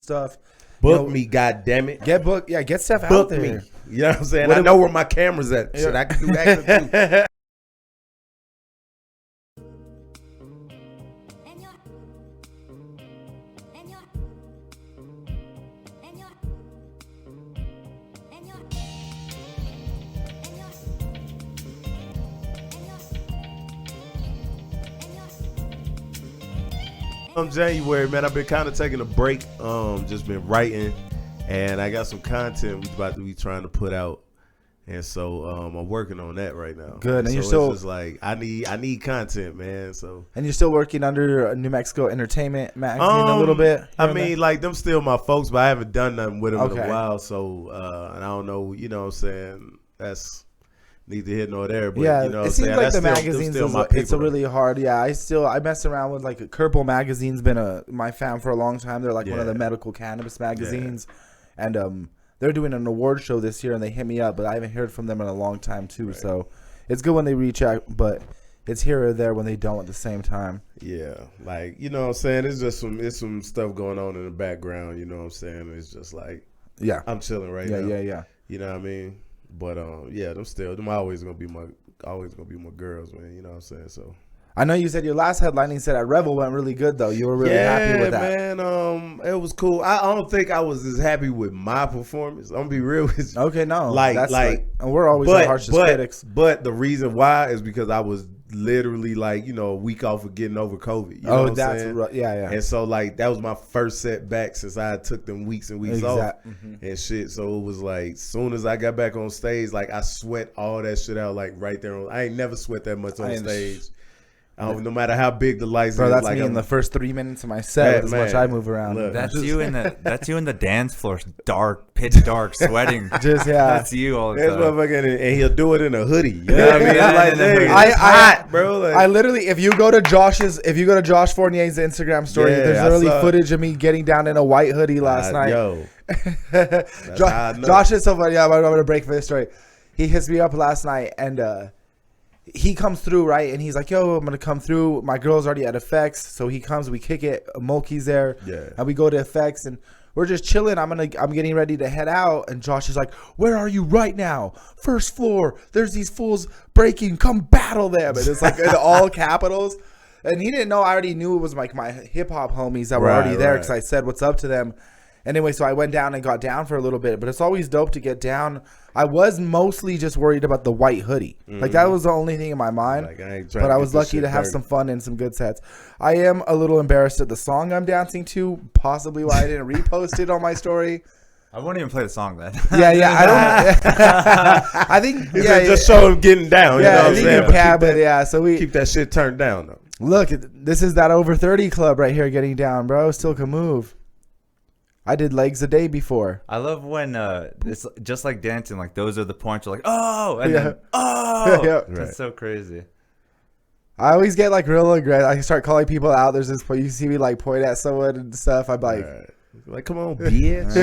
stuff. Book me, goddammit. Get Stef out Book there. me. You know what I'm saying? I know where my camera's at. Shit, I can do acting too. January, man, I've been kind of taking a break. Just been writing, and I got some content we about to be trying to put out, and so I'm working on that right now. Good, and so you're still it's just like I need content, man. So and you're still working under New Mexico Entertainment Magazine a little bit. I mean, like them still my folks, but I haven't done nothing with them in a while. So and I don't know, you know what I'm saying? That's neither here nor there, but yeah, you know, it seems like the magazines it's a really really hard. Yeah, I mess around with like Kerple magazine's been my fan for a long time. They're like one of the medical cannabis magazines, and they're doing an award show this year, and they hit me up, but I haven't heard from them in a long time too. Right. So it's good when they reach out, but it's here or there when they don't at the same time. Yeah, like you know what I'm saying. It's some stuff going on in the background. You know what I'm saying. It's just like I'm chilling right now. Yeah. You know what I mean. But them always gonna be my girls, man. You know what I'm saying? So I know you said your last headlining set at Revel went really good though. You were really happy with that. Yeah, man. It was cool. I don't think I was as happy with my performance. I'm gonna be real with you. Okay, no, like and we're always the harshest critics. But the reason why is because I was literally like, you know, a week off of getting over COVID. You know what I'm saying? Right. Yeah. And so like that was my first setback since I took them weeks and weeks off and shit. So it was like soon as I got back on stage, like I sweat all that shit out like right there. I ain't never sweat that much on stage. No matter how big the lights bro, is. That's like me in the first 3 minutes of my set as much I move around. Look, that's you in the dance floor, pitch dark, sweating. That's you all the time. Motherfucker, and he'll do it in a hoodie. You know what I mean? It's hot, bro. Like, I literally, if you go to Josh Fournier's Instagram story, there's literally footage of me getting down in a white hoodie last night. Yo, Josh is so funny. Yeah, I'm gonna break for this story. He hits me up last night and. He comes through, right? And he's like, yo, I'm going to come through. My girl's already at Effects. So he comes, we kick it. Moki's there. Yeah. And we go to Effects and we're just chilling. I'm getting ready to head out. And Josh is like, where are you right now? First floor. There's these fools breaking. Come battle them. And it's like in all capitals. And he didn't know. I already knew it was like my hip hop homies that were already there because I said what's up to them. Anyway, so I went down and got down for a little bit, but it's always dope to get down. I was mostly just worried about the white hoodie. Like that was the only thing in my mind. But I was lucky to have some fun and some good sets. I am a little embarrassed at the song I'm dancing to, possibly why I didn't repost it on my story. I won't even play the song then. I don't. I think just show him getting down. Yeah, you know what I'm saying? So we keep that shit turned down though. Look, this is that over 30 club right here, getting down, bro. Still can move. I did legs a day before. I love when it's just like dancing. Like those are the points. You're like, oh, and then oh, That's so crazy. I always get like real aggressive. I start calling people out. There's this point you see me like point at someone and stuff. I'm like, come on, bitch.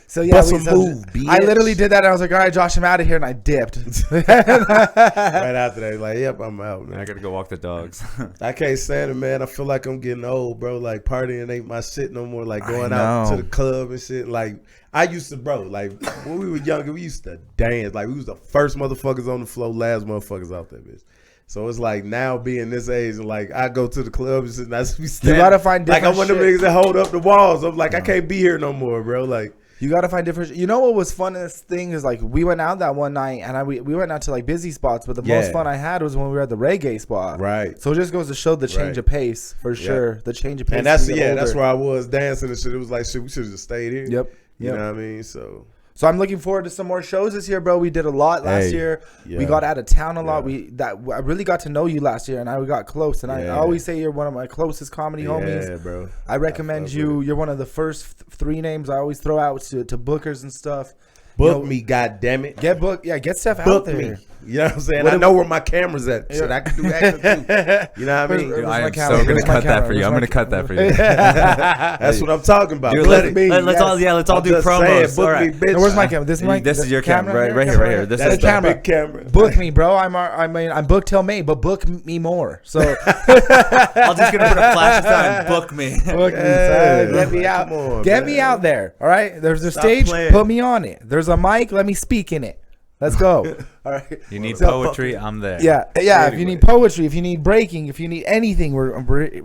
So yeah, move, bitch. I literally did that. And I was like, all right, Josh, I'm out of here, and I dipped. Right after that, like, yep, I'm out, man. I gotta go walk the dogs. I can't stand it, man. I feel like I'm getting old, bro. Like partying ain't my shit no more. Like going out to the club and shit. Like I used to, bro. Like when we were younger, we used to dance. Like we was the first motherfuckers on the floor, last motherfuckers out there, bitch. So it's like now being this age and like I go to the club and shit and I just be standing. You gotta find different like I'm one of them niggas that hold up the walls. I'm like I can't be here no more, bro. Like you gotta find different. You know what was fun in this thing is like we went out that one night and we went out to like busy spots, but the most fun I had was when we were at the reggae spot. Right. So it just goes to show the change of pace for sure. The change of pace. And that's where I was dancing and shit. It was like shit. We should have just stayed here. Yep. You know what I mean? So I'm looking forward to some more shows this year, bro. We did a lot last year. Yeah. We got out of town a lot. I really got to know you last year, and we got close. And I always say you're one of my closest comedy homies. Yeah, bro. I recommend you. You're one of the first 3 names I always throw out to bookers and stuff. Book me, goddammit. Get Stef out Book there. me. You know what I'm saying? I know where my camera's at. Shit, I can do action too. You know what I mean? Dude, I am so going to cut that for you. I'm going to cut that for you. That's what I'm talking about. Dude, let's all do promos. Book me, bitch. Where's my camera? This is your camera. Right here. This is the big camera. Book me, bro. I'm booked till May, but book me more. So I'm just going to put a flash sign. Book me. Book me, son. Get me out. Get me out there. All right. There's a stage. Put me on it. There's a mic. Let me speak in it. Let's go. All right. You need poetry, I'm there. Yeah. Anyway. If you need poetry, if you need breaking, if you need anything, we're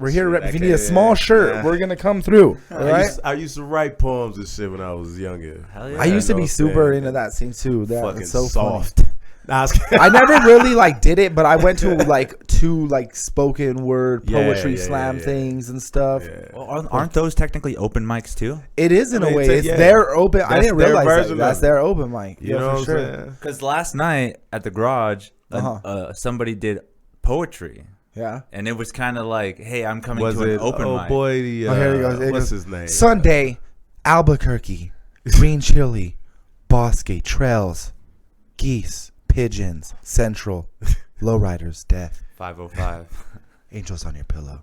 here. If you need a small shirt, we're gonna come through. All right. I used to write poems and shit when I was younger. Hell yeah. I used to be super into that scene too. That's so soft. funny. I never really did it, but I went to two spoken word poetry slam things and stuff. Yeah. Well, aren't those technically open mics too? It is in a way. It's their open. I didn't realize that's their open mic. You know for sure. Because last night at the garage, somebody did poetry. Yeah. And it was kind of like, hey, I'm coming to an open mic. Oh boy, here he goes. What's his name? Sunday, Albuquerque, green chili, Bosque, trails, geese. Pigeons, Central, Lowriders, Death, 505, Angels on your pillow.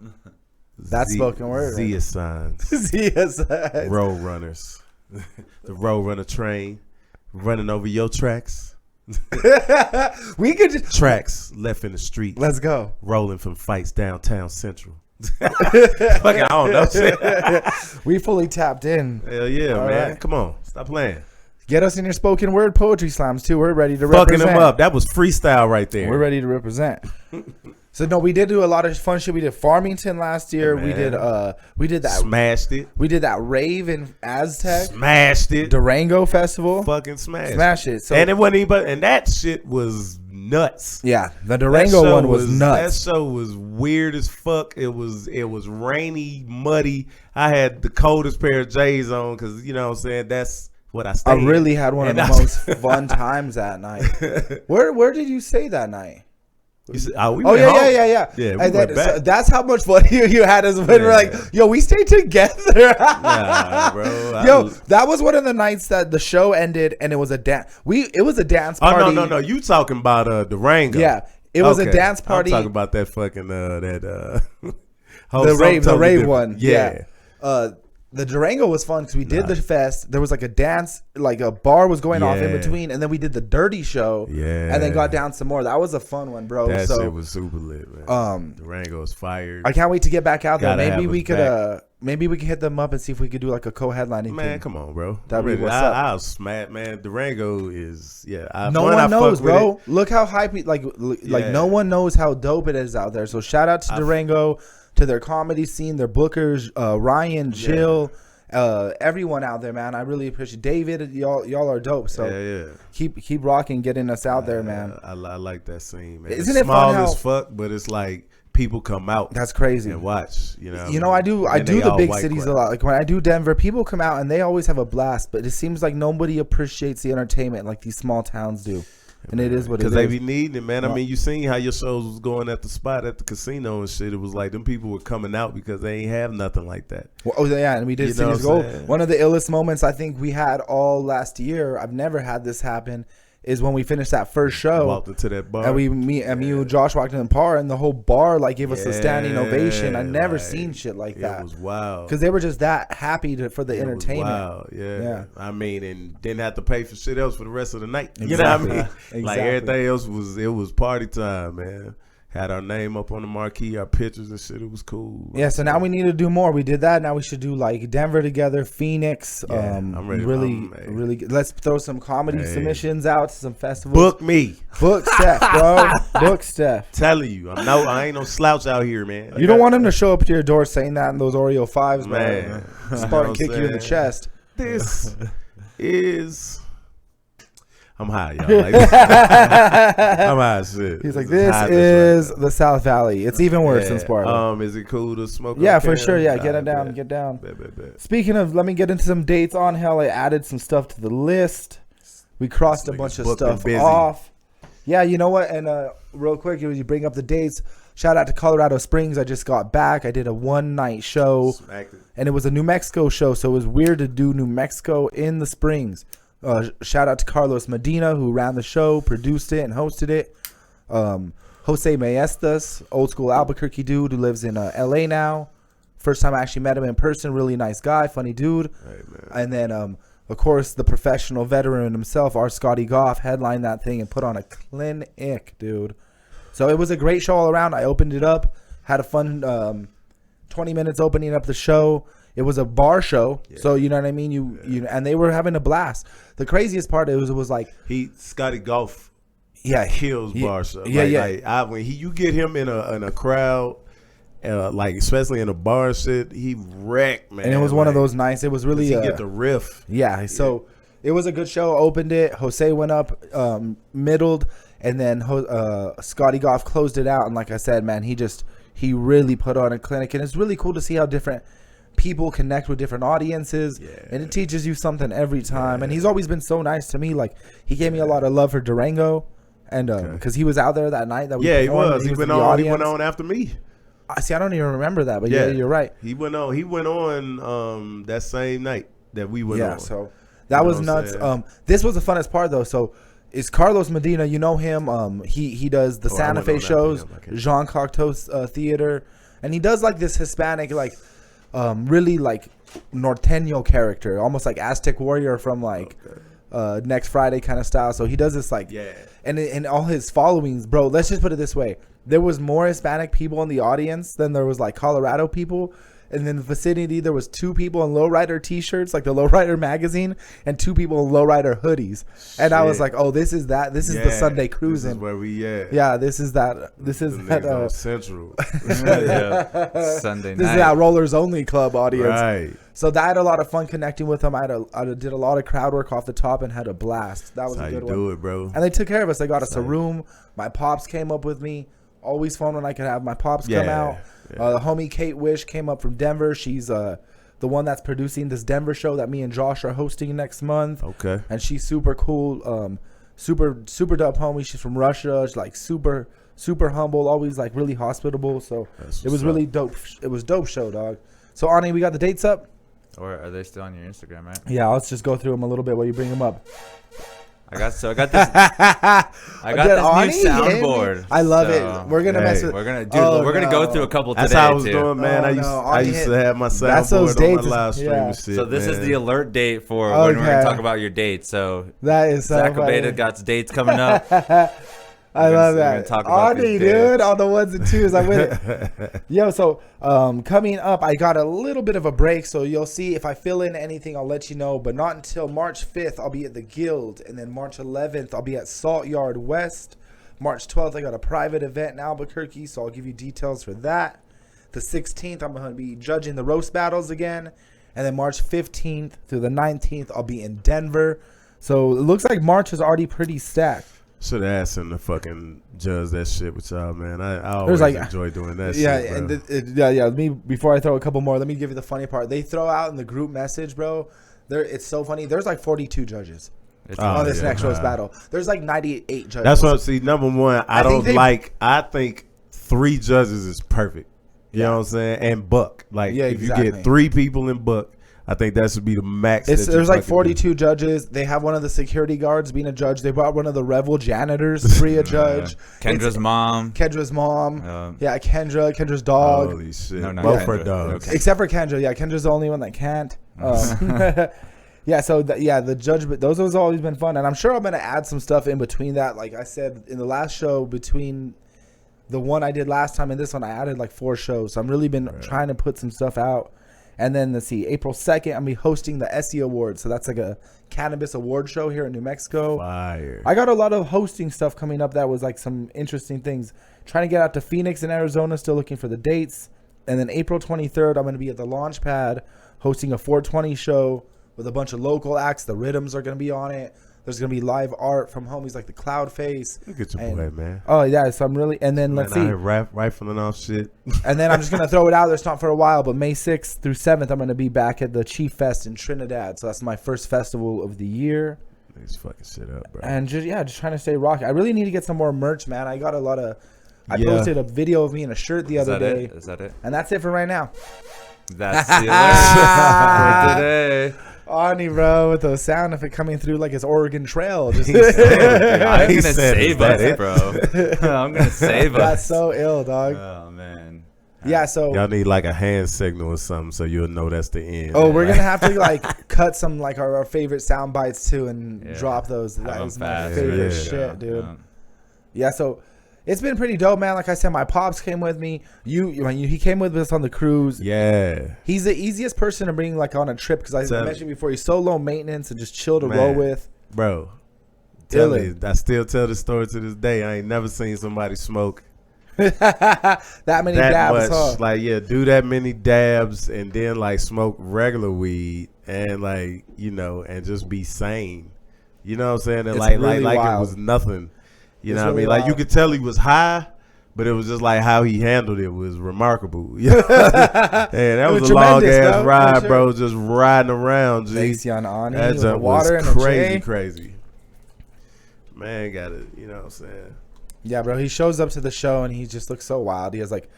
That's spoken word. Zia signs. Zia signs. Road runners. The road runner train running over your tracks. We could just tracks left in the street. Let's go. Rolling from fights downtown Central. Fucking, I don't know. We fully tapped in. Hell yeah, all man. Right. Come on, stop playing. Get us in your spoken word poetry slams too. We're ready to fucking represent. them up. That was freestyle right there. We're ready to represent. So no, we did do a lot of fun shit. We did Farmington last year. Man. We did that. Smashed it. We did that rave in Aztec. Smashed it. Durango Festival. Fucking smashed. Smashed it. So, and it wasn't even. And that shit was nuts. Yeah, the Durango one was nuts. That show was weird as fuck. It was rainy, muddy. I had the coldest pair of J's on because you know what I'm saying. That's what I stayed. I really had one of the most fun times that night. Where did you stay that night? Yeah. We went back. So that's how much fun you had as when we're like, yo, we stayed together. Nah, bro. Yo, that was one of the nights that the show ended and it was a dance. It was a dance party. Oh no. You talking about Durango? Yeah, it was a dance party. I'm talking about that fucking the rave one. Yeah. The Durango was fun because we did the fest. There was like a dance, like a bar was going off in between, and then we did the dirty show. Yeah, and then got down some more. That was a fun one, bro. That shit was super lit, man. Durango's fired. I can't wait to get back out there. Maybe we could hit them up and see if we could do like a co-headlining. Man, thing. Come on, bro. That'd be what's up. I'll smack, man. Durango is no one knows, bro. Look how hype. No one knows how dope it is out there. So shout out to Durango. To their comedy scene, their bookers, Ryan, Jill, everyone out there, man. I really appreciate David. Y'all are dope. So keep rocking, getting us out there, man. I like that scene, man. Isn't it's it small fun as fuck, but it's like people come out. That's crazy. And watch, I do the big cities a lot. Like when I do Denver, people come out and they always have a blast. But it seems like nobody appreciates the entertainment like these small towns do. And it is what it is. Because they be needing it, man. I mean, you seen how your shows was going at the spot at the casino and shit. It was like them people were coming out because they ain't have nothing like that. Well, and we did Cities Gold. One of the illest moments I think we had all last year, I've never had this happen, is when we finished that first show. Walked into that bar. And me and Josh walked in the bar, and the whole bar gave us a standing ovation. I never seen shit like that. It was wild. Because they were just that happy for the entertainment. Wow, yeah. I mean, and didn't have to pay for shit else for the rest of the night. Exactly. You know what I mean? Exactly. Like everything else was party time, man. Had our name up on the marquee, our pictures and shit. It was cool. Yeah, so now we need to do more. We did that. Now we should do like Denver together, Phoenix. Yeah, I'm ready. Really. Let's throw some comedy submissions out to some festivals. Book me. Book Stef, bro. Book Stef. Telling you, I ain't no slouch out here, man. You don't want him to show up to your door saying that in those Oreo 5s, man. Spartan kick you in the chest. This is. I'm high, y'all. Like, I'm high as shit. He's like, this is the South Valley. It's even worse than Sparta. Is it cool to smoke? Yeah, for sure. Yeah, get it down. Get down. Bet. Speaking of, let me get into some dates on hell. I added some stuff to the list. We crossed a bunch of stuff off. Yeah, you know what? And real quick, you bring up the dates. Shout out to Colorado Springs. I just got back. I did a one-night show. And it was a New Mexico show, so it was weird to do New Mexico in the Springs. Shout out to Carlos Medina, who ran the show, produced it, and hosted it. Jose Maestas, old school Albuquerque dude who lives in LA now. First time I actually met him in person. Really nice guy, funny dude. Hey, man. And then, of course, the professional veteran himself, our Scotty Goff, headlined that thing and put on a clinic, dude. So it was a great show all around. I opened it up, had a fun 20 minutes opening up the show. It was a bar show, so you know what I mean. You and they were having a blast. The craziest part was like Scotty Goff. Yeah, kills bar show. When you get him in a crowd, like especially in a bar shit, he wrecked, man. And it was one of those nights. It was really he get the riff. Yeah, so it was a good show. Opened it. Jose went up, middled, and then Scotty Goff closed it out. And like I said, man, he really put on a clinic, and it's really cool to see how different people connect with different audiences, and it teaches you something every time. And he's always been so nice to me. Like he gave me a lot of love for Durango, and because he was out there that night that we he was. He went on after me. See, I don't even remember that, but yeah, you're right. He went on that same night that we went on. Yeah, so that was nuts. This was the funnest part though. So it's Carlos Medina. You know him. He does the Santa Fe shows, Jean Cocteau's theater, and he does like this Hispanic really like norteño character, almost like Aztec warrior from Next Friday kind of style. So he does this and all his followings, bro. Let's just put it this way: there was more Hispanic people in the audience than there was like Colorado people. And in the vicinity, there was 2 people in Lowrider T-shirts, like the Lowrider magazine, and 2 people in Lowrider hoodies. And I was like, "Oh, this is that. This is the Sunday cruising. This is where we at. Yeah, this is that. This is that Central. Sunday night. This is that Rollers Only Club audience. Right. So I had a lot of fun connecting with them. I did a lot of crowd work off the top and had a blast. That was That's a good how one. you do it, bro. And they took care of us. They got us a room. My pops came up with me. Always fun when I could have my pops come out. The homie Kate Wish came up from Denver. She's the one that's producing this Denver show that me and Josh are hosting next month. Okay. And she's super cool, super dope homie. She's from Russia. She's like super humble, always like really hospitable. So it was really dope. It was dope show, dog. So Ani, we got the dates up. Or are they still on your Instagram, right? Yeah, let's just go through them a little bit while you bring them up. I got this. I got this new soundboard. I love it. We're gonna mess with. We're gonna go through a couple today. That's how I was too. doing, man. I used to have my soundboard on my live stream and shit. So this is the alert date for when we're gonna talk about your dates. So that is so Zach funny. Abeyta got dates coming up. I love that. Audie, dude, on the 1s and 2s. I'm with it. Yo, so coming up, I got a little bit of a break, so you'll see if I fill in anything, I'll let you know. But not until March 5th, I'll be at the Guild. And then March 11th, I'll be at Salt Yard West. March 12th, I got a private event in Albuquerque, so I'll give you details for that. The 16th, I'm going to be judging the roast battles again. And then March 15th through the 19th, I'll be in Denver. So it looks like March is already pretty stacked. Should have asked him to fucking judge that shit with y'all, man. I always enjoy doing that shit, bro. Let me, before I throw a couple more, let me give you the funny part. They throw out in the group message, bro. It's so funny. There's like 42 judges on this next roast battle. There's like 98 judges. That's what, see, number one, I think 3 judges is perfect. You know what I'm saying? And buck. Like, if you get 3 people in buck, I think that should be the max. There's like 42 judges. They have one of the security guards being a judge. They brought one of the Revel janitors to be a judge. Kendra's mom. Kendra's dog. Holy shit. No, both her dogs. Okay. Except for Kendra. Yeah, Kendra's the only one that can't. Yeah, so the judgment, those has always been fun. And I'm sure I'm going to add some stuff in between that. Like I said, in the last show, between the one I did last time and this one, I added like 4 shows. So I'm really been trying to put some stuff out. And then let's see, April 2nd, I'm be hosting the Essie Awards. So that's like a cannabis award show here in New Mexico. Fire. I got a lot of hosting stuff coming up that was like some interesting things. Trying to get out to Phoenix and Arizona, still looking for the dates. And then April 23rd, I'm going to be at the Launch Pad hosting a 420 show with a bunch of local acts. The Rhythms are going to be on it. There's going to be live art from homies like the Cloud Face. Look at your boy, man. Oh, yeah. So I'm really... And then let's see. Rifling off shit. And then I'm just going to throw it out there. It's not for a while, but May 6th through 7th, I'm going to be back at the Chief Fest in Trinidad. So that's my first festival of the year. Let's fucking shit up, bro. And just trying to stay rocky. I really need to get some more merch, man. I got a lot of... I posted a video of me in a shirt the other day. Is that it? And that's it for right now. That's the alert for today. Ronnie, bro, with the sound effect coming through like his Oregon Trail. Just I'm gonna save us, bro. I'm gonna save us. That's so ill, dog. Oh man. Yeah, so y'all need like a hand signal or something so you'll know that's the end. Oh, we're gonna have to like cut some like our favorite sound bites too and drop those. That is my favorite shit, dude. Yeah, so it's been pretty dope, man. Like I said, my pops came with me. He came with us on the cruise. Yeah, he's the easiest person to bring like on a trip because I mentioned before he's so low maintenance and just chill to roll with, bro. Tell me, I still tell the story to this day. I ain't never seen somebody smoke that many dabs, huh? Like, do that many dabs and then like smoke regular weed and like, and just be sane. You know what I'm saying? And it's like really like wild. it was nothing. You know what I mean? Wild. Like you could tell he was high, but it was just like how he handled it was remarkable. Yeah, that was a long ass ride, bro. Just riding around. Thanks, Jan Ani. That just water was crazy. Man, got it. You know what I'm saying? Yeah, bro. He shows up to the show and he just looks so wild. He has like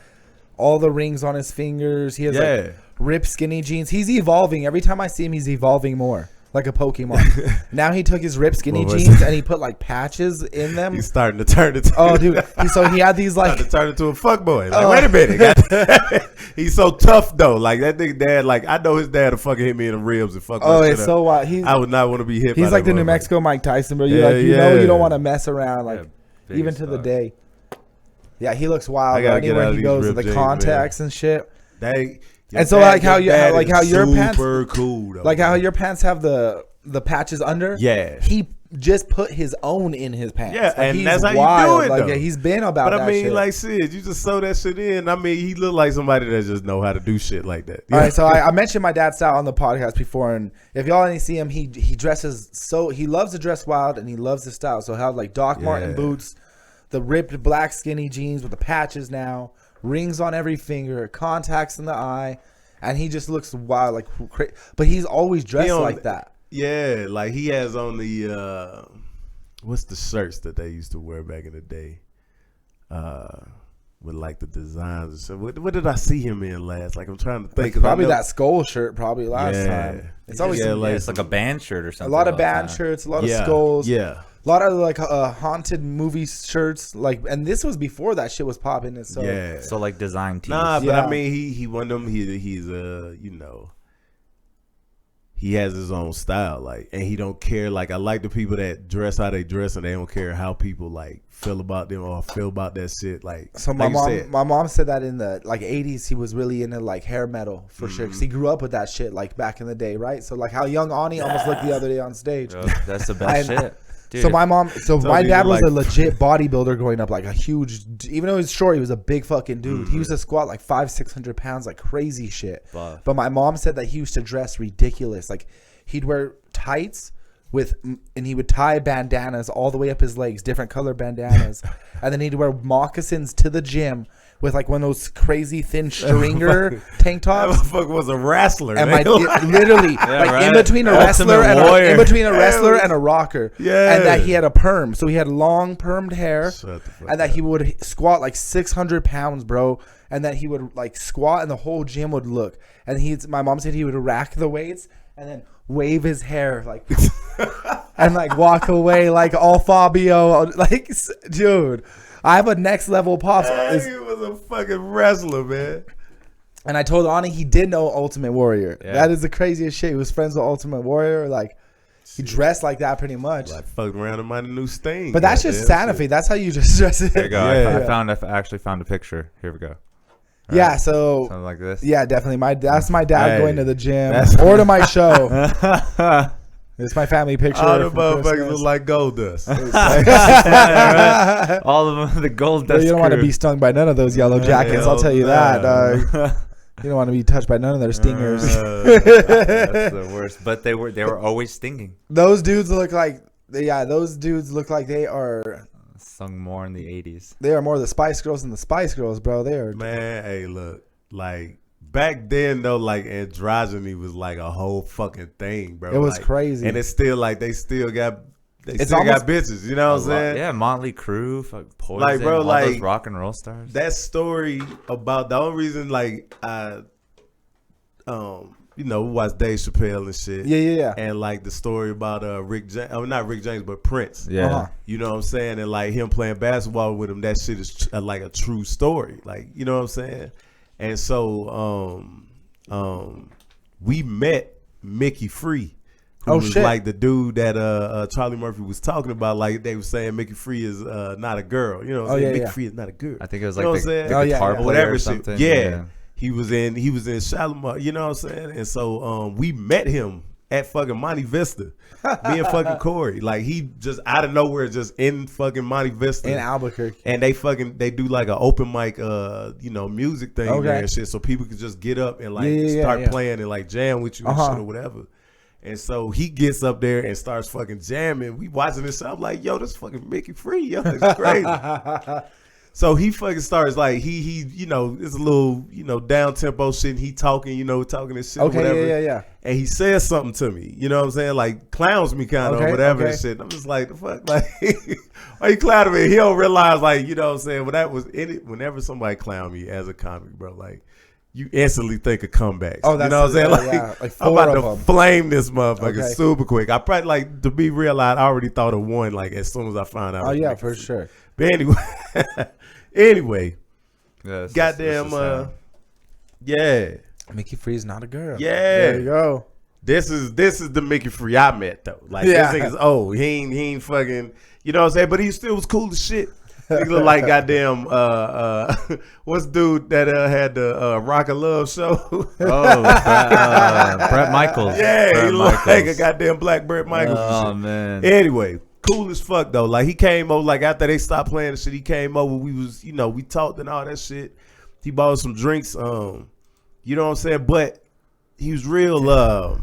all the rings on his fingers. He has like ripped skinny jeans. He's evolving. Every time I see him, he's evolving more. Like a Pokemon. Now he took his ripped skinny jeans and he put like patches in them. He's starting to turn it. Oh, dude. So he had these like. To turn into a fuckboy. Like, wait a minute. He's so tough though. Like that nigga dad. Like I know his dad will fucking hit me in the ribs and fuck. Oh, it's so wild. I would not want to be hit. He's like the New Mexico Mike Tyson, bro. You you don't want to mess around, like even to the day. Yeah, he looks wild. Anywhere he goes, the contacts and shit. And so like how your pants super cool though, like how your pants have the patches under. Yeah, he just put his own in his pants. Yeah, like, and that's how you do it. Like though. He's been about. But that I mean, shit. like Sid, you just sew that shit in. I mean, he looked like somebody that just know how to do shit like that. All right, so I mentioned my dad's style on the podcast before, and if y'all only see him, he dresses he loves to dress wild and he loves the style. So how like Doc Marten boots, the ripped black skinny jeans with the patches now, rings on every finger, contacts in the eye. And he just looks wild, like crazy. But he's always dressed like that. Yeah, like he has on the what's the shirts that they used to wear back in the day? With like the designs and stuff. What did I see him in last? Like I'm trying to think. Probably that skull shirt. Probably last time. It's always it's like a band shirt or something. A lot of band shirts. A lot of skulls. Yeah. A lot of like haunted movie shirts, like, and this was before that shit was popping. So so like design tees. Nah, but I mean, he one of them. He's he has his own style, like, and he don't care. Like, I like the people that dress how they dress, and they don't care how people like feel about them or feel about that shit. Like, so my mom said that in the like 80s, he was really into like hair metal for sure, because he grew up with that shit like back in the day, right? So like how young Ani almost looked the other day on stage. Bro, that's the best shit. Dude. So my dad was a legit bodybuilder growing up, like a huge, even though he was short, he was a big fucking dude. He used to squat like 500-600 pounds, like crazy shit. Buff. But my mom said that he used to dress ridiculous. Like he'd wear tights and he would tie bandanas all the way up his legs, different color bandanas. And then he'd wear moccasins to the gym with like one of those crazy thin stringer tank tops. That motherfucker was a wrestler. And literally, in between a wrestler and a rocker. Yeah. And that he had a perm. So he had long permed hair. And that he would squat like 600 pounds, bro. And that he would like squat and the whole gym would look. And my mom said he would rack the weights and then wave his hair like and like walk away like all Fabio. Like, dude. I have a next level pops. He was a fucking wrestler, man. And I told Ani he did know Ultimate Warrior. Yeah. That is the craziest shit. He was friends with Ultimate Warrior. Like, he dressed like that pretty much. Like, fucked around and might a new Sting. But that's just Santa Fe. That's how you just dress it. There you go. I actually found a picture. Here we go. All right. So something like this. Yeah, definitely. That's my dad going to the gym or to my show. It's my family picture. All the motherfuckers look like gold dust. All of them, the gold dust. You don't want to be stung by none of those yellow jackets. I'll tell you that. You don't want to be touched by none of their stingers. That's the worst. But they were always stinging. Those dudes look like they are sung more in the 80s. They are more the Spice Girls than the Spice Girls, bro. They are. Man, hey, look, like. Back then, though, like, androgyny was like a whole fucking thing, bro. It was crazy. And it's still like they still got bitches, you know what I'm saying? Yeah, Motley Crue, Poison, like, bro, all like, those rock and roll stars. That story about the only reason, like, watch Dave Chappelle and shit. Yeah. And like the story about Rick James, not Rick James, but Prince. Yeah. You know what I'm saying? And like him playing basketball with him, that shit is like a true story. Like, you know what I'm saying? And so we met Mickey Free. Who was like the dude that Charlie Murphy was talking about. Like they were saying Mickey Free is not a girl. You know what I'm saying? Mickey Free is not a girl. I think it was like the guitar player whatever or something. Yeah. He was in Shalimar, you know what I'm saying? And so we met him at fucking Monte Vista. Me and fucking Corey. Like he just out of nowhere just in fucking Monte Vista. In Albuquerque. And they do like an open mic music thing there and shit. So people could just get up and like start playing and like jam with you and shit or whatever. And so he gets up there and starts fucking jamming. We watching this. I'm like, yo, this fucking Mickey Free, yo, it's crazy. So he fucking starts like he it's a little down tempo shit. And he talking this shit. Okay, or whatever. yeah. And he says something to me. You know what I'm saying? Like clowns me kind of or whatever and shit. I'm just like, the fuck, like why you clowning me? He don't realize like you know what I'm saying. But that was in it. Whenever somebody clown me as a comic, bro, like. You instantly think of comebacks. Oh, that's, you know what I'm saying? Like I'm about to flame this motherfucker super quick. I probably like to be real. I already thought of one like as soon as I found out. Oh yeah, for sure. But anyway, goddamn, yeah. Mickey Free's not a girl. Yeah, there you go. This is the Mickey Free I met though. Like this nigga's old. He ain't fucking. You know what I'm saying? But he still was cool as shit. He look like goddamn what's dude that had the Rock of Love show? Brett Michaels. Yeah, Brett he look like a goddamn black Brett Michaels. Oh man. Anyway, cool as fuck though. Like he came over like after they stopped playing the shit, he came over. We was we talked and all that shit. He bought some drinks. You know what I'm saying? But he was real.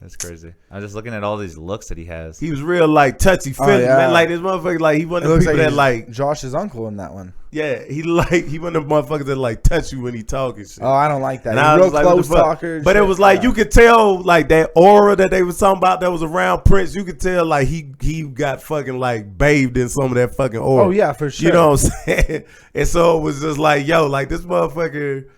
That's crazy. I'm just looking at all these looks that he has. He was real like touchy feely, man. Like this motherfucker, like he one of the people that like Josh's uncle in that one. Yeah, he one of the motherfuckers that like touch you when he talking shit. Oh, I don't like that. He's real close talker. But it was like you could tell like that aura that they was talking about that was around Prince. You could tell like he got fucking like bathed in some of that fucking aura. Oh yeah, for sure. You know what I'm saying? And so it was just like, yo, like this motherfucker.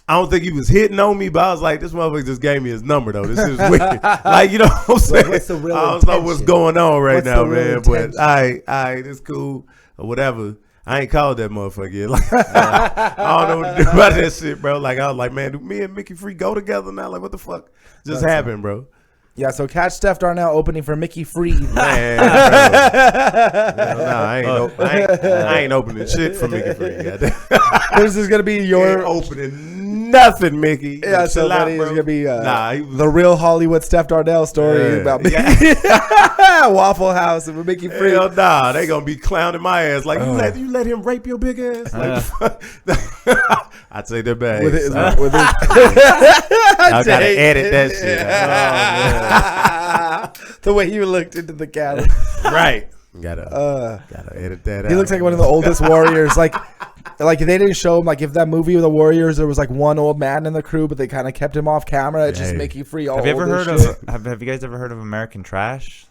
I don't think he was hitting on me, but I was like, this motherfucker just gave me his number, though. This is wicked. Like, you know what I'm saying? What's the real I don't know what's going on right now, man. But, all right, it's cool or whatever. I ain't called that motherfucker yet. Like, I don't know what to do about that shit, bro. Like, I was like, man, do me and Mickey Free go together now? Like, what the fuck just happened, bro? Yeah, so catch Stef Darnell opening for Mickey Free. Man, I ain't opening shit for Mickey Free. This is gonna be your opening nothing, Mickey. Yeah, so that is gonna be the real Hollywood Stef Darnell story about Mickey. Waffle House and Mickey Free. Hell nah, they gonna be clowning my ass. Like you let him rape your big ass. Like, I'd say that bad. I gotta edit that shit. Oh, the way you looked into the camera. Right. Gotta edit that out. He looks like one of the oldest warriors. Like they didn't show him, like if that movie with the Warriors, there was like one old man in the crew, but they kind of kept him off camera. It's just Mickey Free. Have you guys ever heard of American Trash?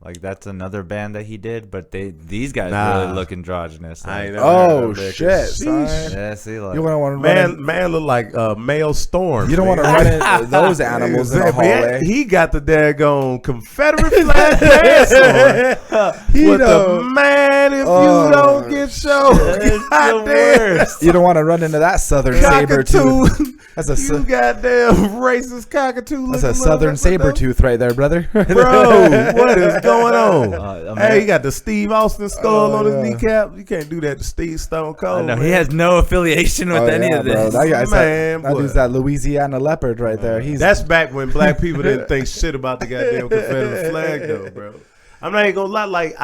Like that's another band that he did, but these guys really look androgynous. Like, oh shit! Son. Yeah, see, like, you want to man look like Male Storm. You don't want to run into those animals in the hallway. He got the daggone Confederate flag pants on. With the man, if you don't get shown, you don't want to run into that Southern saber tooth. That's a goddamn racist cockatoo. That's a Southern saber tooth right there, brother. Bro, what is going on? Hey, he got the Steve Austin skull on his kneecap. You can't do that to Steve Stone Cold. No, he has no affiliation with any of this. That guy's that dude's that Louisiana leopard right there. That's back when black people didn't think shit about the goddamn Confederate flag, though, bro. I'm not even gonna lie. Like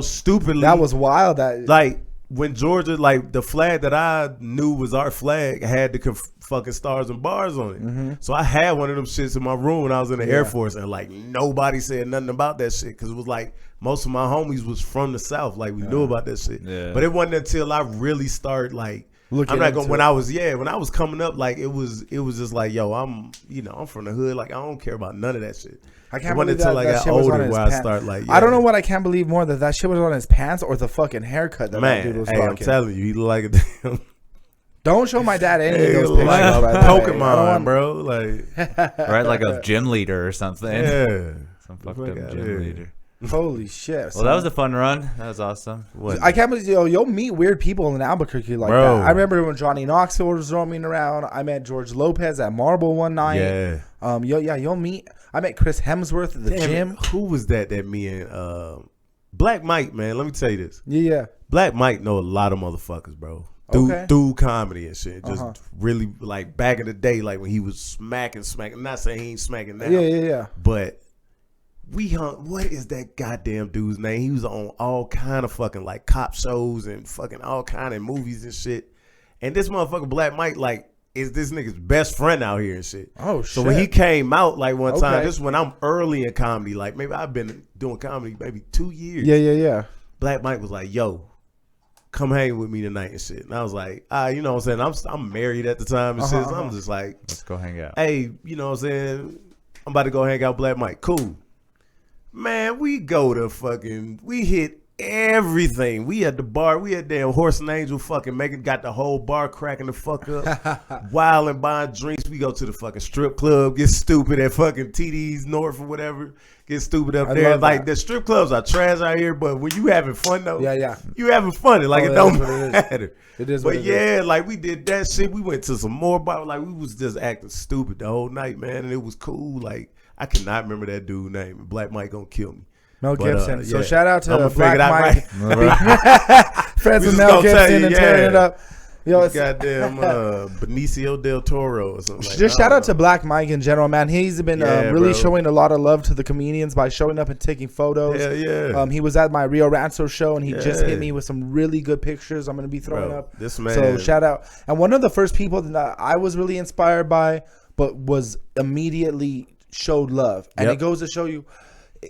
stupidly. That was wild. That like when Georgia, like the flag that I knew was our flag had the fucking stars and bars on it. Mm-hmm. So I had one of them shits in my room when I was in the Air Force, and like nobody said nothing about that shit because it was like most of my homies was from the South. Like we knew about that shit. Yeah. But it wasn't until I really started like I'm not gonna when I was coming up, like it was just like, yo, I'm from the hood, like I don't care about none of that shit. I can't believe that shit was on his pants. I don't know what I can't believe more, that shit was on his pants or the fucking haircut that dude was rocking. I'm telling you, he looked like a damn Don't show my dad any of those like pictures. a by the way. Pokemon, bro. Like, Right, like a gym leader or something. yeah. Some fucked up gym leader. Holy shit! Well, that was a fun run. That was awesome. I can't believe you'll meet weird people in Albuquerque like Bro. that. I remember when Johnny Knoxville was roaming around. I met George Lopez at Marble one night. Yeah. You'll meet. I met Chris Hemsworth at the gym. Who was that me and Black Mike, man? Let me tell you this. Yeah. Black Mike know a lot of motherfuckers, bro. Okay. Through comedy and shit. Just really, like, back in the day, like, when he was smacking. I'm not saying he ain't smacking now. Yeah. But we hung, what is that goddamn dude's name? He was on all kind of fucking, like, cop shows and fucking all kind of movies and shit. And this motherfucker, Black Mike, like, is this nigga's best friend out here and shit. Oh, shit. So when he came out, like, one time, this is when I'm early in comedy. Like, maybe I've been doing comedy maybe 2 years. Yeah. Black Mike was like, yo, come hang with me tonight and shit. And I was like, you know what I'm saying? I'm married at the time and shit. So I'm just like, let's go hang out. Hey, you know what I'm saying? I'm about to go hang out with Black Mike. Cool. Man, we hit everything. We at the bar. We at damn Horse and Angel fucking got the whole bar cracking the fuck up. Wild and buying drinks. We go to the fucking strip club, get stupid at fucking TD's North or whatever. Get stupid up there. Like, the strip clubs are trash out here, but when you having fun though, you having fun. Like, it don't matter. It is but yeah, like, we did that shit. We went to some more bar. Like, we was just acting stupid the whole night, man, and it was cool. Like, I cannot remember that dude's name. Black Mike gonna kill me. Mel Gibson. So shout out to Black Mike. Right. Friends with Mel Gibson and tearing it up. Yo, it's goddamn Benicio del Toro or something like that. Just shout out to Black Mike in general, man. He's been really showing a lot of love to the comedians by showing up and taking photos. Yeah. He was at my Rio Rancho show and he just hit me with some really good pictures I'm going to be throwing up. This man. So shout out. And one of the first people that I was really inspired by, but was immediately showed love. And it goes to show you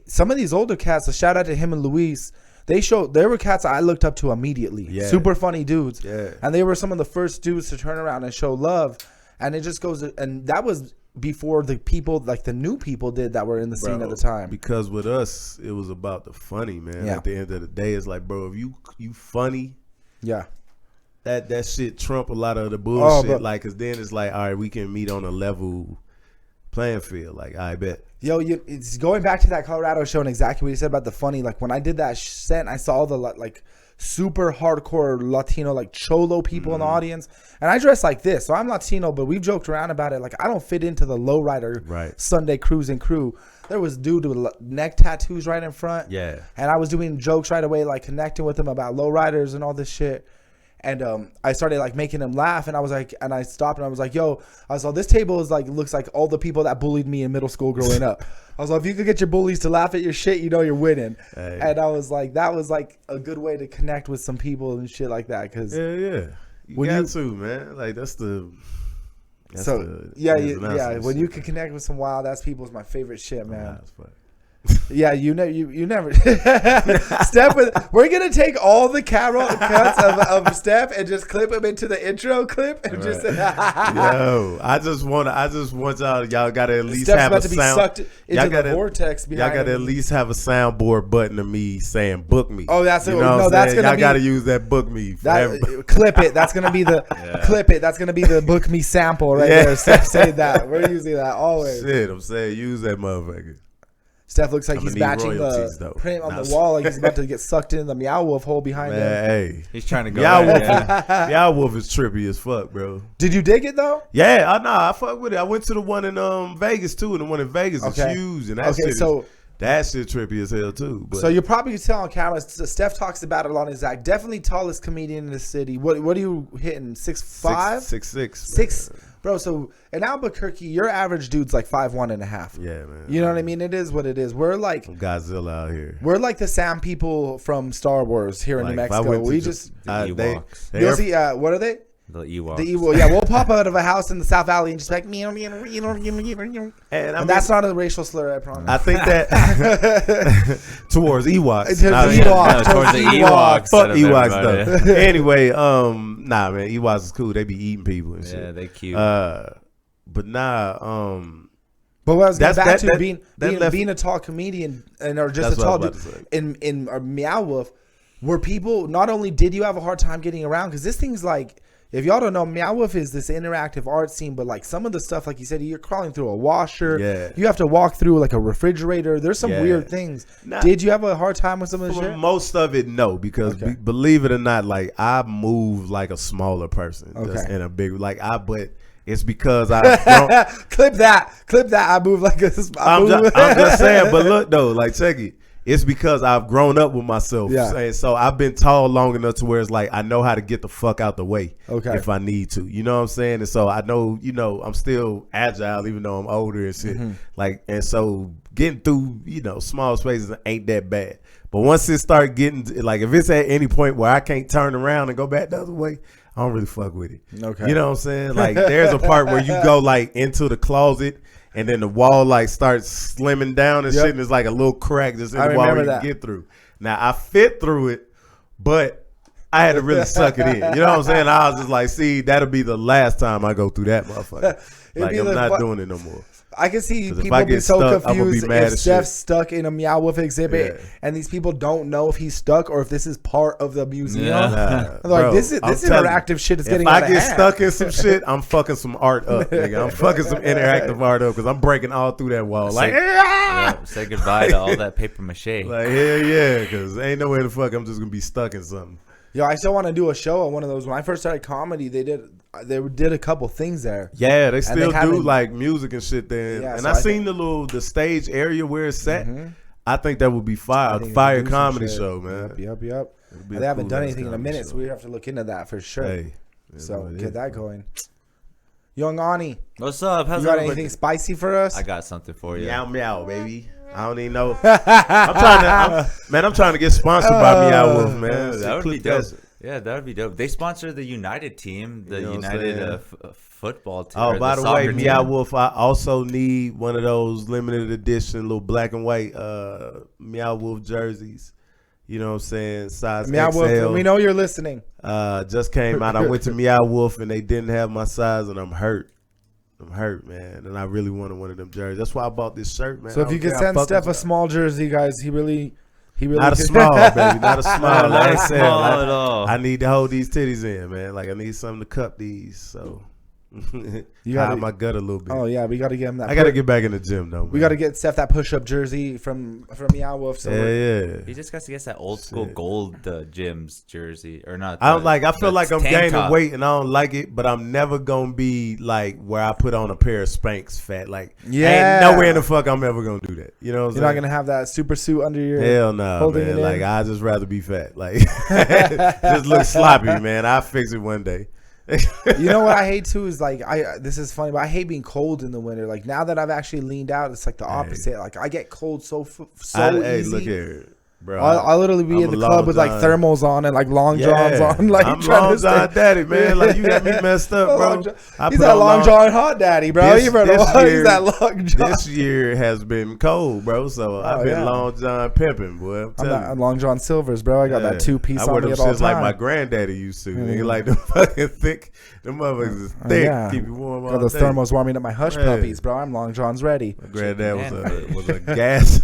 some of these older cats, a shout out to him and Luis. There were cats I looked up to immediately. Yeah. Super funny dudes. Yeah. And they were some of the first dudes to turn around and show love. And it just goes, and that was before the people, like the new people did that were in the scene at the time. Because with us, it was about the funny, man. At the end of the day, it's like, bro, if you funny. Yeah. That shit trump a lot of the bullshit. Like, cause then it's like, all right, we can meet on a level playing field. Like, I bet. Yo, it's going back to that Colorado show and exactly what you said about the funny. Like, when I did that set, I saw the like super hardcore Latino, like cholo people in the audience, and I dress like this, so I'm Latino, but we've joked around about it. Like, I don't fit into the lowrider Sunday cruising crew. There was dude with neck tattoos right in front, and I was doing jokes right away, like connecting with him about lowriders and all this shit. And I started like making him laugh, and I was like, and I stopped, and I was like, "Yo," I was like, "This table is like looks like all the people that bullied me in middle school growing up." I was like, "If you could get your bullies to laugh at your shit, you know you're winning." Hey. And I was like, that was like a good way to connect with some people and shit like that. Cause you got to, man. Like when you can connect with some wild ass people is my favorite shit, man. Yeah, you never. Steph, we're gonna take all the camera cuts of Steph and just clip him into the intro clip and just. Yo, I just want y'all gotta at least Steph's have about a to sound. Be sucked into the vortex. Y'all gotta at least have a soundboard button of me saying "book me." Oh, that's you know no, that's gonna y'all be, gotta use that "book me." Clip it. That's gonna be the clip it. That's gonna be the "book me" sample right there. Steph said that. We're using that always. Shit, I'm saying use that motherfucker. Steph looks like he's matching the print on the wall, like he's about to get sucked in the Meow Wolf hole behind him. Hey, he's trying to go. Meow Wolf is trippy as fuck, bro. Did you dig it though? Yeah, I fuck with it. I went to the one in Vegas too, and the one in Vegas is huge, and that shit trippy as hell too. But. So you're probably tell on camera. Steph talks about it a lot. Is Zach definitely tallest comedian in the city? What are you hitting? 6'5"? 6'6". Bro, so in Albuquerque, your average dude's like 5'1.5". Yeah, man. You know what I mean? It is what it is. We're like Godzilla out here. We're like the Sam people from Star Wars here in New Mexico. We just the Ewoks. You'll see. What are they? The Ewoks. The Ewok. Yeah, we'll pop out of a house in the South Valley and just like meow, meow, meow, meow, meow. And that's not a racial slur, I promise. I think that towards Ewoks. Towards the Ewoks. Fuck Ewoks though. Anyway, nah, man, Ewoks is cool. They be eating people and shit. Yeah, they cute. But nah, but what I was getting back to being a tall comedian or just a tall dude in Meow Wolf, were people not only did you have a hard time getting around because this thing's like If y'all don't know, Meow Wolf is this interactive art scene, but like some of the stuff, like you said, you're crawling through a washer. Yeah. You have to walk through like a refrigerator. There's some weird things. Did you have a hard time with some of the shit? Most of it, no, because believe it or not, like I move like a smaller person, just in a big but it's because I clip that. I move like a. I'm just saying, but look though, like check it. It's because I've grown up with myself. Yeah. And so I've been tall long enough to where it's like I know how to get the fuck out the way if I need to. You know what I'm saying? And so I know, I'm still agile even though I'm older and shit. Like, and so getting through, small spaces ain't that bad. But once it start getting, like if it's at any point where I can't turn around and go back the other way, I don't really fuck with it. Okay. You know what I'm saying? Like there's a part where you go like into the closet and then the wall like starts slimming down and shit, and it's like a little crack just in the wall you can get through. Now I fit through it, but I had to really suck it in. You know what I'm saying? I was just like, see, that'll be the last time I go through that motherfucker. Like I'm not doing it no more. I can see people be so confused if Stef's stuck in a Meow Wolf exhibit and these people don't know if he's stuck or if this is part of the museum. Yeah. Like, this interactive shit is getting out of hand. If I get stuck in some shit, I'm fucking some art up, nigga. I'm fucking some interactive art up because I'm breaking all through that wall. Say goodbye to all that paper mache. Like, hell yeah, because ain't no way the fuck I'm just going to be stuck in something. Yo, I still want to do a show on one of those. When I first started comedy, they did a couple things there. Yeah, they still do like music and shit there. Yeah, and so I seen the stage area where it's set. I think that would be fire comedy show, man. Yep. They haven't done anything in a minute, so we have to look into that for sure. Hey, so get that going. Young Ani, what's up? You got anything spicy for us? I got something for you. Meow meow, baby. I don't even know. I'm trying to get sponsored by Meow Wolf, man. That would be dope. Yeah, that would be dope. They sponsor the United team, the United football team. Oh, by the way, Meow Wolf, I also need one of those limited edition little black and white Meow Wolf jerseys. You know what I'm saying? Size Meow XL. Wolf, we know you're listening. Just came out. I went to Meow Wolf and they didn't have my size, and I'm hurt. Man, and I really wanted one of them jerseys. That's why I bought this shirt, man. So if you could send Stef a small jersey, guys, he really not a small, baby, not a small. Not a small at all. I need to hold these titties in, man. Like I need something to cup these. So you got my gut a little bit. Oh yeah, we got to get him that. I got to get back in the gym though. Man. We got to get Stef that push-up jersey from Meow Wolf. So yeah. He just got to get that old school gold Gyms jersey or not. I feel like I'm gaining weight and I don't like it, but I'm never gonna be like where I put on a pair of Spanx fat. Like ain't nowhere in the fuck I'm ever gonna do that. You know what I'm saying? You're not gonna have that super suit under your hell no, man. Like I just rather be fat. Like just look sloppy, man. I'll fix it one day. You know what I hate too is like this is funny, but I hate being cold in the winter. Like now that I've actually leaned out, it's like the opposite. Like I get cold so easy. Hey, look here, bro. I'll literally be in the club with like thermals on and like long johns on. Like I'm long john daddy, man. Like you got me messed up, bro. He's that long john hot daddy, bro. He's that long john. This year has been cold, bro. So I've been long john pimping, boy. I'm long john silvers, bro. I got that 2-piece on me at all times. Like my granddaddy used to. Nigga, like the fucking thick. Them motherfuckers is thick. Keep you warm all day. Got those thermals warming up my hush puppies, bro. I'm long johns ready. My granddad was a gas.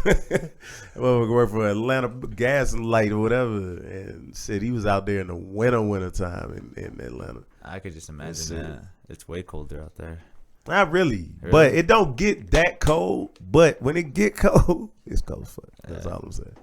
Motherfucker worked for Atlanta Gas and Light or whatever, and said he was out there in the winter time in Atlanta. I could just imagine that. It's way colder out there. Not really, but it don't get that cold. But when it get cold, it's cold as fuck. That's all I'm saying.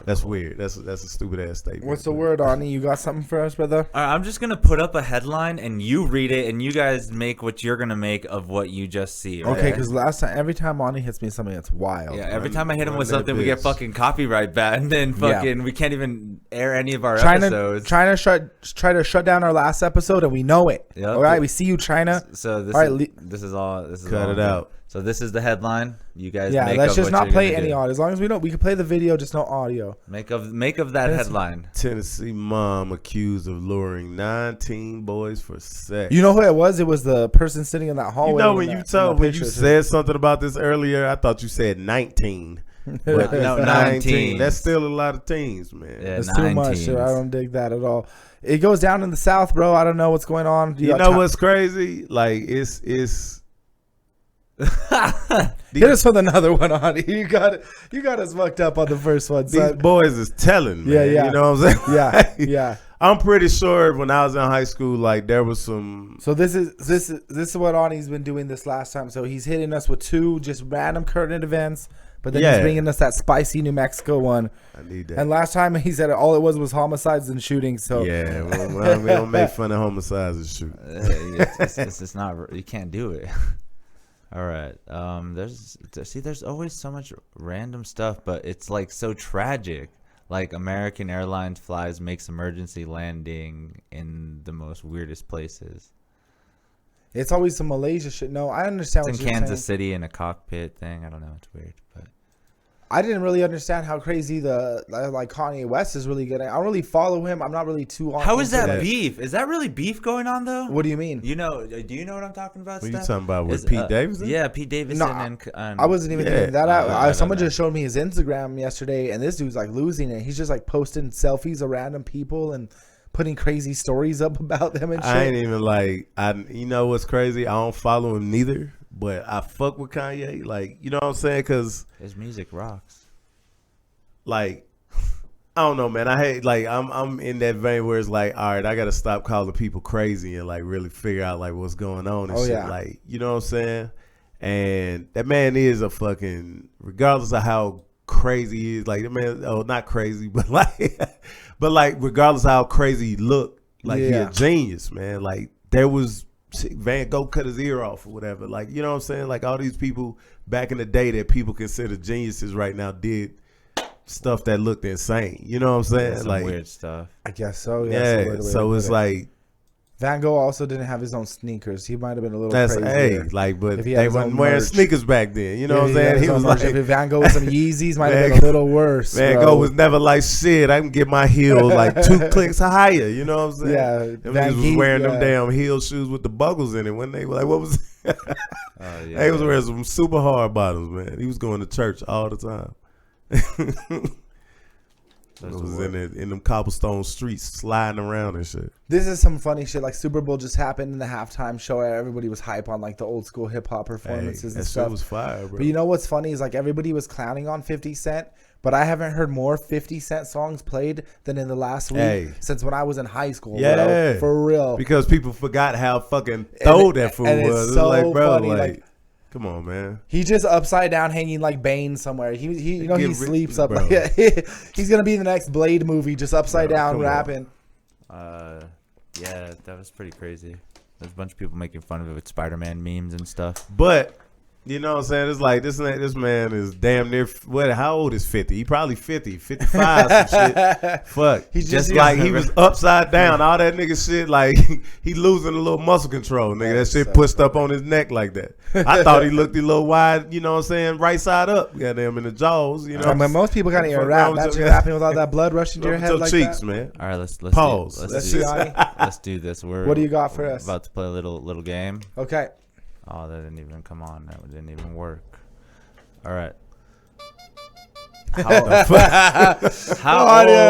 That's weird. That's a stupid ass statement. What's the word, Ani? You got something for us, brother? All right, I'm just gonna put up a headline and you read it, and you guys make what you're gonna make of what you just see. Right? Okay, because every time Ani hits me something that's wild. Yeah, every time I hit him with something, we get fucking copyright bad, and then we can't even air any of our episodes. Try to shut down our last episode, and we know it. Yep. All right, we see you, China. So this is all. Cut it out. So this is the headline. You guys, let's just not play any audio. As long as we can play the video, just no audio. Make of that headline. Tennessee mom accused of luring 19 boys for sex. You know who it was? It was the person sitting in that hallway. You know when you said something about this earlier, I thought you said 19. But no, 19. That's still a lot of teens, man. Yeah, that's too much. So I don't dig that at all. It goes down in the South, bro. I don't know what's going on. You know what's crazy? Like it's. Hit us with another one, Ani. You got us fucked up on the first one. These boys is telling, man. Yeah. You know what I'm saying? Yeah. I'm pretty sure when I was in high school, like there was some. So this is what Ani's been doing this last time. So he's hitting us with 2 just random current events, but then he's bringing us that spicy New Mexico one. I need that. And last time he said all it was homicides and shootings. So yeah, well, we don't make fun of homicides and shoot. It's not. You can't do it. All right. There's always so much random stuff, but it's like so tragic. Like American Airlines makes emergency landing in the most weirdest places. It's always some Malaysia shit. No, I understand It's what in you're Kansas saying. City in a cockpit thing. I don't know. It's weird, but I didn't really understand how crazy Kanye West is really getting. I don't really follow him. I'm not really too on. how is that beef? Is that really beef going on though? What do you mean? Do you know what I'm talking about? What Steph? you talking about with Pete Davidson? Yeah, Pete Davidson. No, and I wasn't even thinking that out. Someone know. just showed me his Instagram yesterday, and this dude's like losing it. He's just like posting selfies of random people and putting crazy stories up about them and shit. I ain't even like. You know what's crazy? I don't follow him neither, but I fuck with Kanye. Like, you know what I'm saying? Because his music rocks. like, I don't know, man. I hate, like, I'm in that vein where it's like, all right, I gotta stop calling people crazy and like really figure out like what's going on and shit. Yeah. Like, you know what I'm saying? And that man is a fucking, regardless of how crazy he is, like, that man, not crazy, but like regardless of how crazy he look, like he a genius, man. Like there was Van Gogh cut his ear off or whatever. Like, you know what I'm saying? Like all these people back in the day that people consider geniuses right now did stuff that looked insane. You know what I'm saying? Some like weird stuff. I guess so. Yeah. So it's like Van Gogh also didn't have his own sneakers. He might have been a little that's crazy. like, but if he they had his wasn't own wearing merch. sneakers back then. You know what I'm saying? He was like, if Van Gogh with some Yeezys, might have Van been a little worse. Van bro. Gogh was never like, shit, I can get my heel like 2 clicks higher. You know what I'm saying? Yeah, Them Van niggas was Gogh, wearing them damn heel shoes with the buckles in it. When they were like, what was? They was wearing some super hard bottoms, man. He was going to church all the time. Was in them cobblestone streets sliding around and shit. This is some funny shit. Like Super Bowl just happened in the halftime show. Everybody was hype on like the old school hip hop performances and that stuff. shit was fire, bro. But you know what's funny is like everybody was clowning on 50 Cent, but I haven't heard more 50 Cent songs played than in the last week since when I was in high school. Yeah, bro, for real. Because people forgot how fucking throw that fool was. It's so like, bro, funny. Like, come on, man. He just upside down hanging like Bane somewhere. He you know he sleeps up. bro. Like, he's gonna be in the next Blade movie, just upside down rapping. Yeah, that was pretty crazy. There's a bunch of people making fun of it with Spider-Man memes and stuff. But you know what I'm saying? It's like this man is damn near how old is 50? He probably 50, 55 some shit. Fuck. He just like he was upside down, all that nigga shit, like he losing a little muscle control, nigga. That shit pushed up on his neck like that. I thought he looked a little wide, you know what I'm saying, right side up. Goddamn in the jaws, you know. I mean, most people can't even rap. That's you rapping with all that blood rushing to your head like cheeks, that. man. All right, let's pause. Let's do this. What do you got for us? About to play a little game. Okay. Oh, that didn't even come on. That didn't even work. All right. How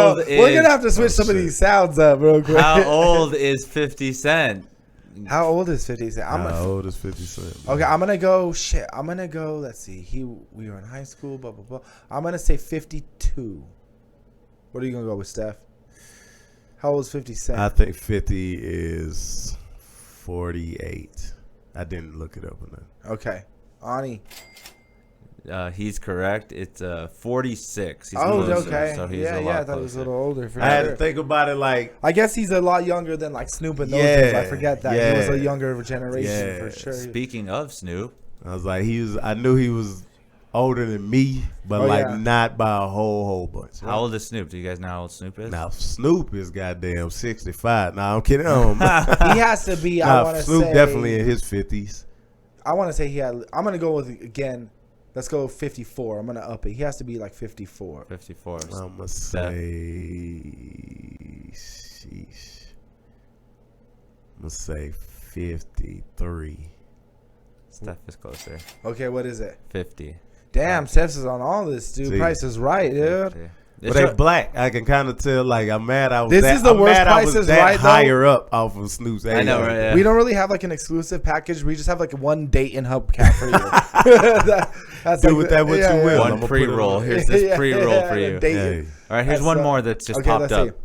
old is, we're gonna have to switch some of these sounds up real quick. How old is 50 Cent? How old is 50 Cent? How old is 50 Cent? Okay, I'm gonna go. Let's see. We were in high school. Blah blah blah. I'm gonna say 52. What are you gonna go with, Steph? How old is 50 Cent? I think 50 is 48. I didn't look it up or nothing. Okay, Ani. He's correct. It's 46. He's closer, okay. So he's a lot I thought he was a little older. I had to think about it like. I guess he's a lot younger than like Snoop and those things. I forget that he was a younger generation for sure. Speaking of Snoop, I was like, I knew he was older than me, but not by a whole bunch. How old is Snoop? Do you guys know how old Snoop is? Now Snoop is goddamn 65. Nah, I'm kidding. He has to be. I want to say Snoop definitely in his 50s. I want to say I'm gonna go with again. Let's go 54. I'm gonna up it. He has to be like 54. 54. I'm gonna say, sheesh. I'm gonna say 53. Steph is closer. Okay, what is it? 50. Damn, Steph's is on all this, dude. See. Price is right, dude. 50. But they black. I can kind of tell. Like I'm mad. This is the worst Price is Right, though. Higher up off of Snoop's age. I know, right? Yeah. We don't really have like an exclusive package. We just have like one date and hubcap for you. That's do like, with that what you will. One pre-roll. Here's this pre-roll for you. Hey. All right, here's one more that's just popped up.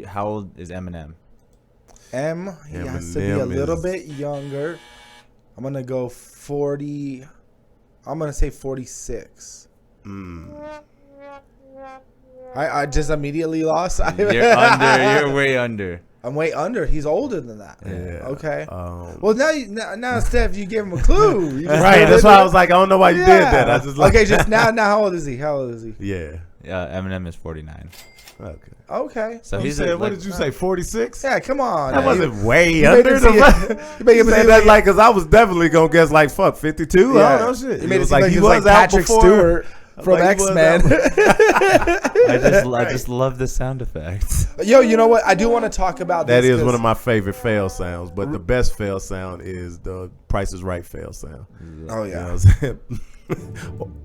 How old is Eminem? He has to be a little bit younger. I'm gonna go 40. I'm gonna say 46. I just immediately lost. You're under. You're way under. I'm way under. He's older than that. Yeah. Okay. Well, now, Steph, you gave him a clue. Right. That's why I was like, I don't know why you did that. I just okay. Just now. How old is he? Yeah. Eminem is 49. Okay. So he said, what did you say? 46? Yeah. Come on. That wasn't way under. You made him say that like, because I was definitely gonna guess like 52. Yeah. I don't know shit. You made it like he was Patrick Stewart from X-Men. I just love the sound effects. Yo, you know what? I do want to talk about this. That is one of my favorite fail sounds, but the best fail sound is the Price is Right fail sound. Oh, yeah. You know what I'm saying?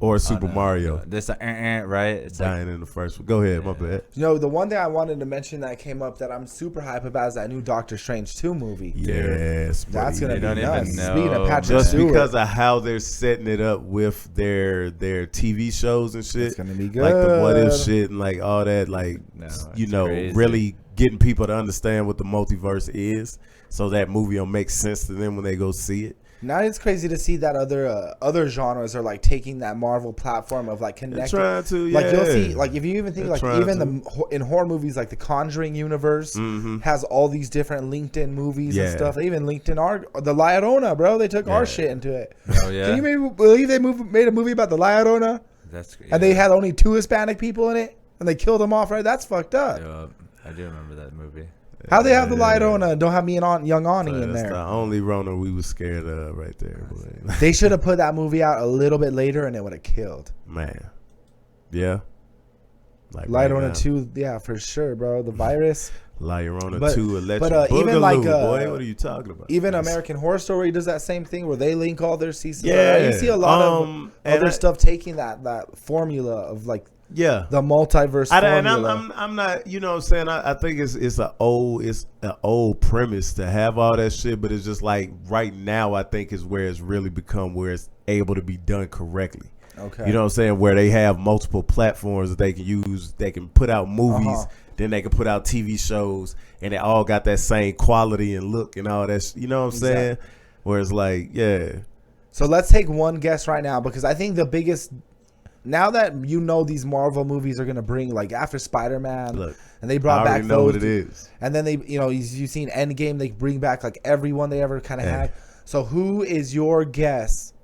Or Super Mario. This right? It's dying in the first one. Go ahead, my bad. You know, the one thing I wanted to mention that came up that I'm super hype about is that new Doctor Strange 2 movie. Yes, that's gonna be nuts. Speaking of Patrick just Stewart, because of how they're setting it up with their TV shows and shit, it's gonna be good. Like the What If shit and like all that, like crazy. really getting people to understand what the multiverse is, so that movie will make sense to them when they go see it. Now it's crazy to see that other genres are like taking that Marvel platform of like connecting. They're trying to, like you'll see, like if you even think They're like even in horror movies, like the Conjuring universe has all these different LinkedIn movies and stuff. They even linked in the La Llorona, bro. They took our shit into it. Oh yeah. Can you believe they made a movie about the La Llorona? That's crazy. And they had only 2 Hispanic people in it, and they killed them off. Right? That's fucked up. Yeah, I do remember that movie. How they have the La Llorona and don't have me and young Ani in there? That's the only Rona we was scared of right there. Boy. They should have put that movie out a little bit later, and it would have killed. Man, yeah. Like La Llorona 2, yeah, for sure, bro. The virus. La Llorona 2, Electric even Boogaloo, like boy, what are you talking about? Even American Horror Story does that same thing where they link all their seasons. Yeah, you see a lot of other stuff taking that formula of like the multiverse formula. And I'm not, you know what I'm saying? I think it's an old premise to have all that shit, but it's just like right now I think is where it's really become where it's able to be done correctly. Okay. You know what I'm saying? Where they have multiple platforms that they can use. They can put out movies, then they can put out TV shows, and they all got that same quality and look and all that. You know what I'm saying? Where it's like, yeah. So let's take one guess right now, because I think the biggest, now that you know these Marvel movies are gonna bring, like after Spider-Man, and they brought back those, know what it is. And then they, you know, you've seen Endgame, they bring back like everyone they ever kind of had. So who is your guess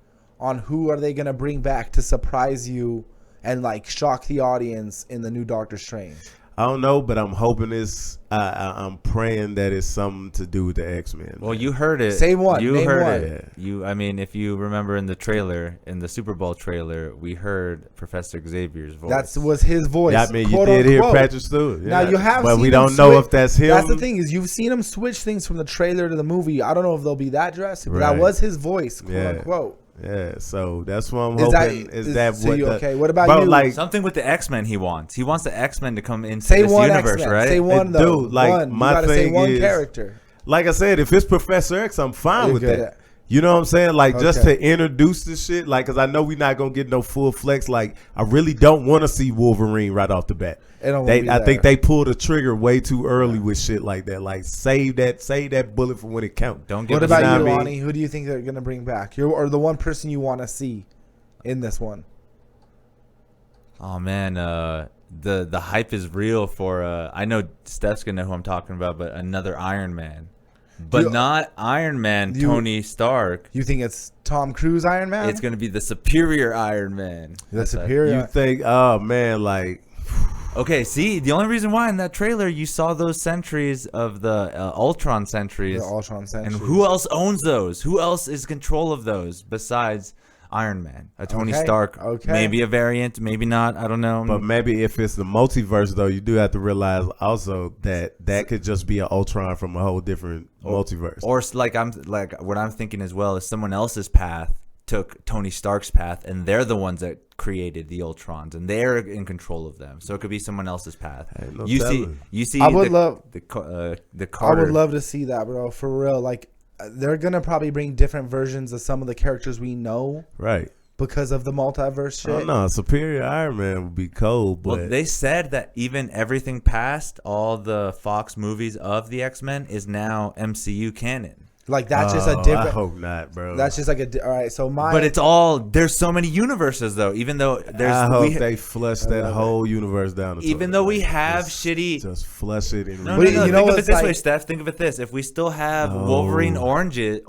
on who are they gonna bring back to surprise you and like shock the audience in the new Doctor Strange? I don't know, but I'm hoping it's. I'm praying that it's something to do with the X-Men. Well, you heard it. Say one. You Name heard one. it. I mean, if you remember in the trailer, in the Super Bowl trailer, we heard Professor Xavier's voice. That was his voice. Yeah, I mean, you did hear Patrick Stewart. Now you have, but seen we don't know if that's him. That's the thing, is you've seen him switch things from the trailer to the movie. I don't know if they'll be that drastic, but that was his voice, quote unquote. Yeah, so that's what I'm hoping. Okay, what about you? Like something with the X-Men he wants. He wants the X-Men to come into this universe, right? Say one, though. Dude, like one. my thing say one is, character. Like I said, if it's Professor X, I'm fine with that. You know what I'm saying? Like just to introduce this shit, like, because I know we're not gonna get no full flex. Like I really don't want to see Wolverine right off the bat. I think they pulled the trigger way too early with shit like that. Like save that bullet for when it counts. Don't get. What about you, Lonnie? Who do you think they're gonna bring back? Or the one person you want to see in this one? Oh man, the hype is real for. I know Steph's gonna know who I'm talking about, but another Iron Man. But not Iron Man, Tony Stark. You think it's Tom Cruise Iron Man? It's going to be the superior Iron Man. The superior? You think, oh, man, like... Okay, see, the only reason why in that trailer you saw those sentries of the Ultron sentries. The Ultron sentries. And who else owns those? Who else is in control of those besides Iron Man? A Tony Stark. Maybe a variant, maybe not. I don't know. But maybe if it's the multiverse, though, you do have to realize also that could just be an Ultron from a whole different multiverse. Or like what I'm thinking as well is someone else's path took Tony Stark's path, and they're the ones that created the Ultrons, and they're in control of them. So it could be someone else's path. You see. I would love the Carter. I would love to see that, bro. For real, like. They're gonna probably bring different versions of some of the characters we know, right? because of the multiverse shit. Oh no, Superior Iron Man would be cold. But Well, they said that even everything past all the Fox movies of the X-Men is now MCU canon. Like that's just a different. I hope not, bro. That's just like all right. So But it's all there's so many universes though. Even though there's, I hope they flush that whole universe down. Even though we have shitty, just flush it. And no. you know Think of it what's this like- way, Steph. Think of it this: if we still have Wolverine origins,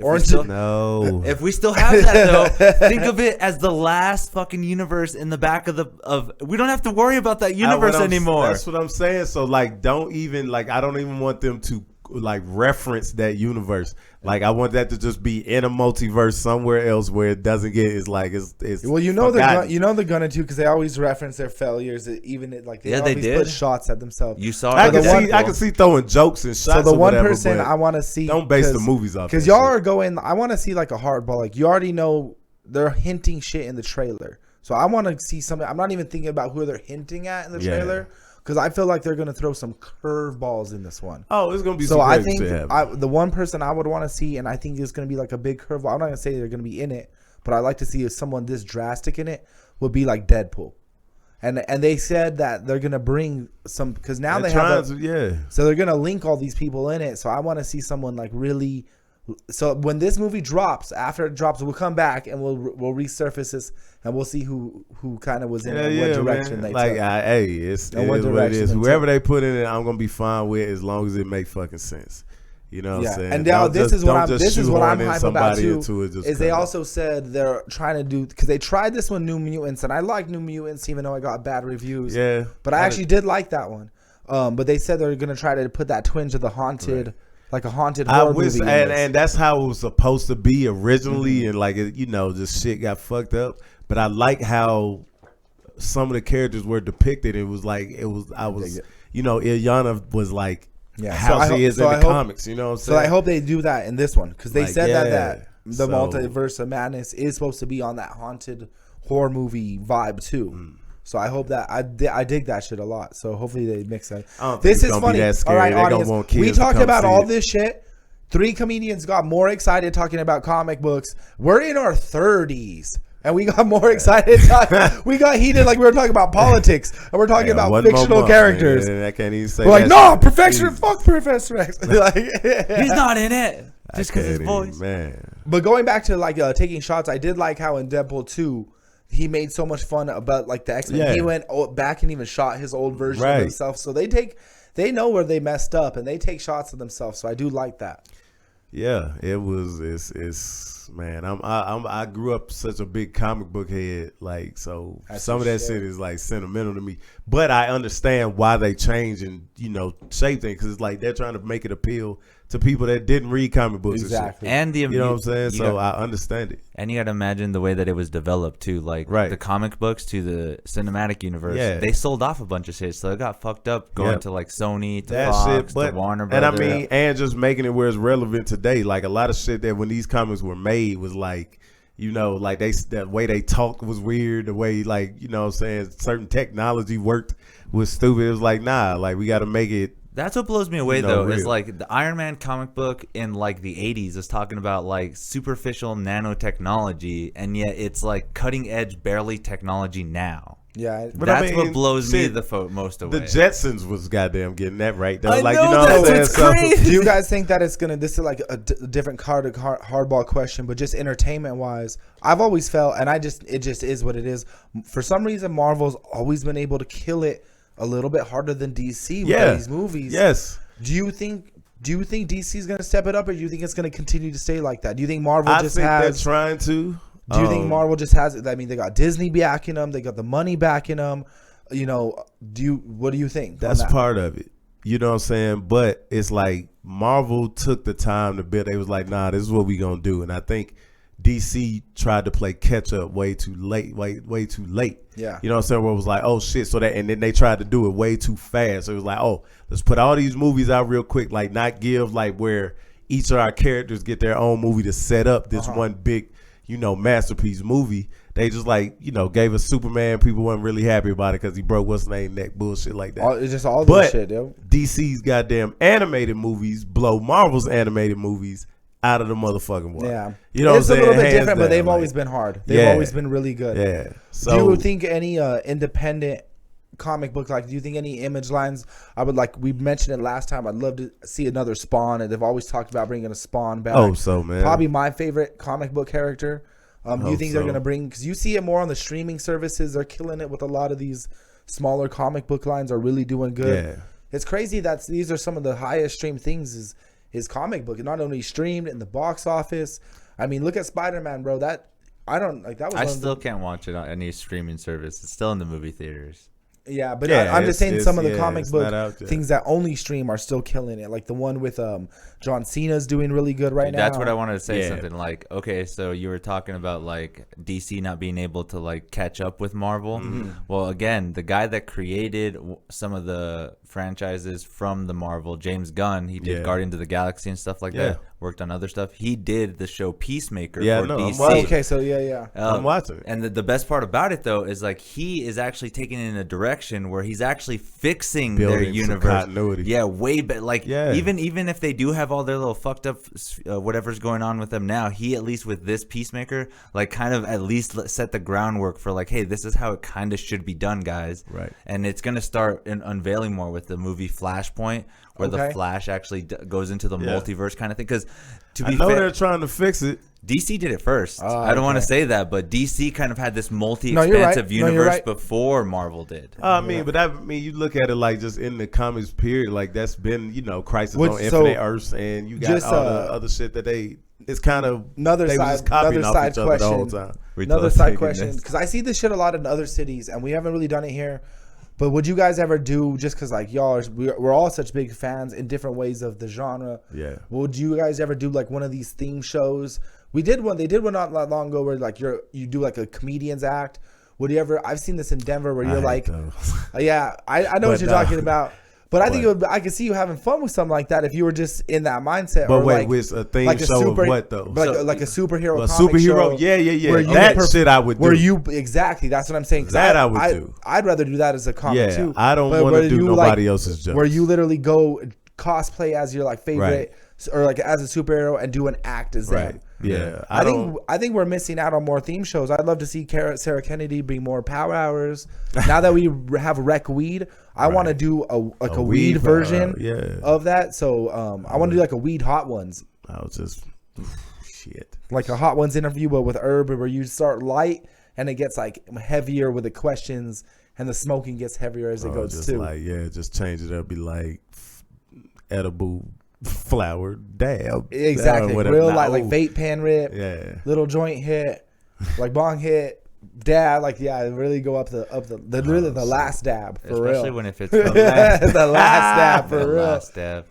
if we still have that though, think of it as the last fucking universe in the back of. We don't have to worry about that universe anymore. That's what I'm saying. So like, don't even I don't even want them to like reference that universe. Like I want that to just be in a multiverse somewhere else where it doesn't get it's well, they're gonna too, because they always reference their failures, even they always did put shots at themselves. You saw I can see throwing jokes and shots. So the one whatever, person I want to see, don't base the movies off because y'all are going. I want to see like a hardball. Like you already know they're hinting shit in the trailer, so I want to see something. I'm not even thinking about who they're hinting at in the trailer. Because I feel like they're going to throw some curveballs in this one. Oh, it's going to be so some I crazy think shit the one person I would want to see, and I think it's going to be like a big curveball. I'm not going to say they're going to be in it, but I'd like to see if someone this drastic in it would be like Deadpool. And they said that they're going to bring some, because now they have so they're going to link all these people in it. So I want to see someone like really. So when this movie drops, after it drops, we'll come back and we'll resurface this and we'll see who kind of was in it, what direction they took. It is what it is. Whoever they put in it, I'm gonna be fine with as long as it makes fucking sense. You know what I'm saying? And now this is what I'm hyped about too. Is they also said they're trying to do, because they tried this one, New Mutants, and I like New Mutants even though I got bad reviews. Yeah, but I actually did like that one. But they said they're gonna try to put that twinge of the haunted. Right. Like a haunted horror movie. And that's how it was supposed to be originally, and like this shit got fucked up. But I like how some of the characters were depicted. It was Ilyana was like how she is in the comics. You know what I'm saying? So I hope they do that in this one, because they said that the multiverse of madness is supposed to be on that haunted horror movie vibe too. So I hope that I dig that shit a lot. So hopefully they mix that. This is funny. All right, audience. We talked about all this shit. 3 comedians got more excited talking about comic books. We're in our 30s. And we got more excited. We got heated like we were talking about politics. And we're talking about fictional characters. Man, I can't even say we're like, no, fuck Professor X. He's not in it. Just because his voice. Man. But going back to like taking shots, I did like how in Deadpool 2, he made so much fun about like the X-Men. Yeah. He went back and even shot his old version of himself. So they know where they messed up and they take shots of themselves. So I do like that. Yeah, man. I grew up such a big comic book head, like so. Some of that shit is like sentimental to me, but I understand why they change and shape things, because it's like they're trying to make it appeal to people that didn't read comic books. Exactly, and you know what I'm saying. So I understand it. And you got to imagine the way that it was developed too, like the comic books to the cinematic universe. Yeah. They sold off a bunch of shit, so it got fucked up going to like Sony, to Fox, to Warner Brothers. And I mean, and just making it where it's relevant today. Like a lot of shit that when these comics were made was like, like the way they talked was weird. The way like what I'm saying, certain technology worked was stupid. It was like, nah, like we got to make it. That's what blows me away though, is like the Iron Man comic book in like the 80s is talking about like superficial nanotechnology, and yet it's like cutting edge, barely technology now. Yeah, but that's what blows me most away. The Jetsons was goddamn getting that right though. I like know, what I'm saying? Crazy. Do you guys think that it's gonna? This is like a different hardball question, but just entertainment wise, I've always felt, and it just is what it is. For some reason, Marvel's always been able to kill it a little bit harder than DC with these movies. Yes. Do you think DC is going to step it up, or do you think it's going to continue to stay like that? Do you think Marvel I think they're trying to. Do you think Marvel just has? I mean, they got Disney backing them. They got the money backing them. What do you think? That's part of it. You know what I'm saying? But it's like Marvel took the time to build. They was like, nah, this is what we gonna do. And I think DC tried to play catch up way too late. Yeah. You know what I'm saying? Where it was like, oh shit. So and then they tried to do it way too fast. So it was like, oh, let's put all these movies out real quick. Like not give like where each of our characters get their own movie to set up this one big, masterpiece movie. They just like, gave us Superman. People weren't really happy about it because he broke what's name neck, bullshit like that. It's just all this shit, yo. DC's goddamn animated movies blow Marvel's animated movies out of the motherfucking water. Yeah. You know what I'm It's a saying? little bit Hands different, but down, they've like, always been hard. They've always been really good. Yeah. So do you think any independent comic book, like, do you think any Image lines? I would like. We mentioned it last time. I'd love to see another Spawn, and they've always talked about bringing a Spawn back. Oh, so man, probably my favorite comic book character. Do you think they're gonna bring? Because you see it more on the streaming services. They're killing it with a lot of these smaller comic book lines. Are really doing good. Yeah. It's crazy that these are some of the highest streamed things. Is comic book, not only streamed in the box office. I mean, look at Spider-Man, bro. That I don't like. That was. I still can't watch it on any streaming service. It's still in the movie theaters. Yeah, but I'm just saying some of the comic book things that only stream are still killing it. Like the one with John Cena's doing really good right now. That's what I wanted to say. Something like, okay, so you were talking about like DC not being able to like catch up with Marvel. Mm-hmm. Well, again, the guy that created some of the franchises from the Marvel, James Gunn, he did Guardians of the Galaxy and stuff like that. Worked on other stuff. He did the show Peacemaker for DC. Okay, so I'm watching it. And the best part about it though is like he is actually taking it in a direction where he's actually fixing their universe. Continuity. Yeah, way better. Like even if they do have all their little fucked up whatever's going on with them now, he at least with this Peacemaker like kind of at least set the groundwork for like, hey, this is how it kind of should be done, guys. Right. And it's gonna start unveiling more with the movie Flashpoint, where the Flash actually goes into the multiverse kind of thing. Because to be fair, they're trying to fix it. DC did it first. I don't want to say that, but DC kind of had this multi-expansive universe before Marvel did. I mean, but you look at it like just in the comics period, like that's been, Crisis on Infinite Earths, and you got all the other shit that it's kind of another side question. The whole time. Another side question, because I see this shit a lot in other cities, and we haven't really done it here. But would you guys ever do, just because like we're all such big fans in different ways of the genre? Yeah. Would you guys ever do like one of these theme shows? They did one not that long ago where like you do like a comedian's act. Would you ever? I've seen this in Denver where you're like, I know what you're talking about. But I think I could see you having fun with something like that if you were just in that mindset. But wait, with a theme show of what though? Like a superhero comic show. Yeah. That shit I would do. Exactly, that's what I'm saying. That I would do. I'd rather do that as a comic too. I don't want to do nobody else's jokes. Where you literally go cosplay as your like favorite or like as a superhero and do an act as them. Yeah, I think we're missing out on more theme shows. I'd love to see Sarah Kennedy bring more Power Hours. Now that we have Rec Weed, I want to do a weed version of that. So I want to do like a Weed Hot Ones. I was just shit. Like a Hot Ones interview, but with herb, where you start light and it gets like heavier with the questions, and the smoking gets heavier as it goes too. Just change it up. Be like edible flower dab. Exactly. Real like vape pen rip. Yeah. Little joint hit. Like bong hit. Dab. Like really go up the last dab for real. Especially when it fits the last dab for real. Last dab.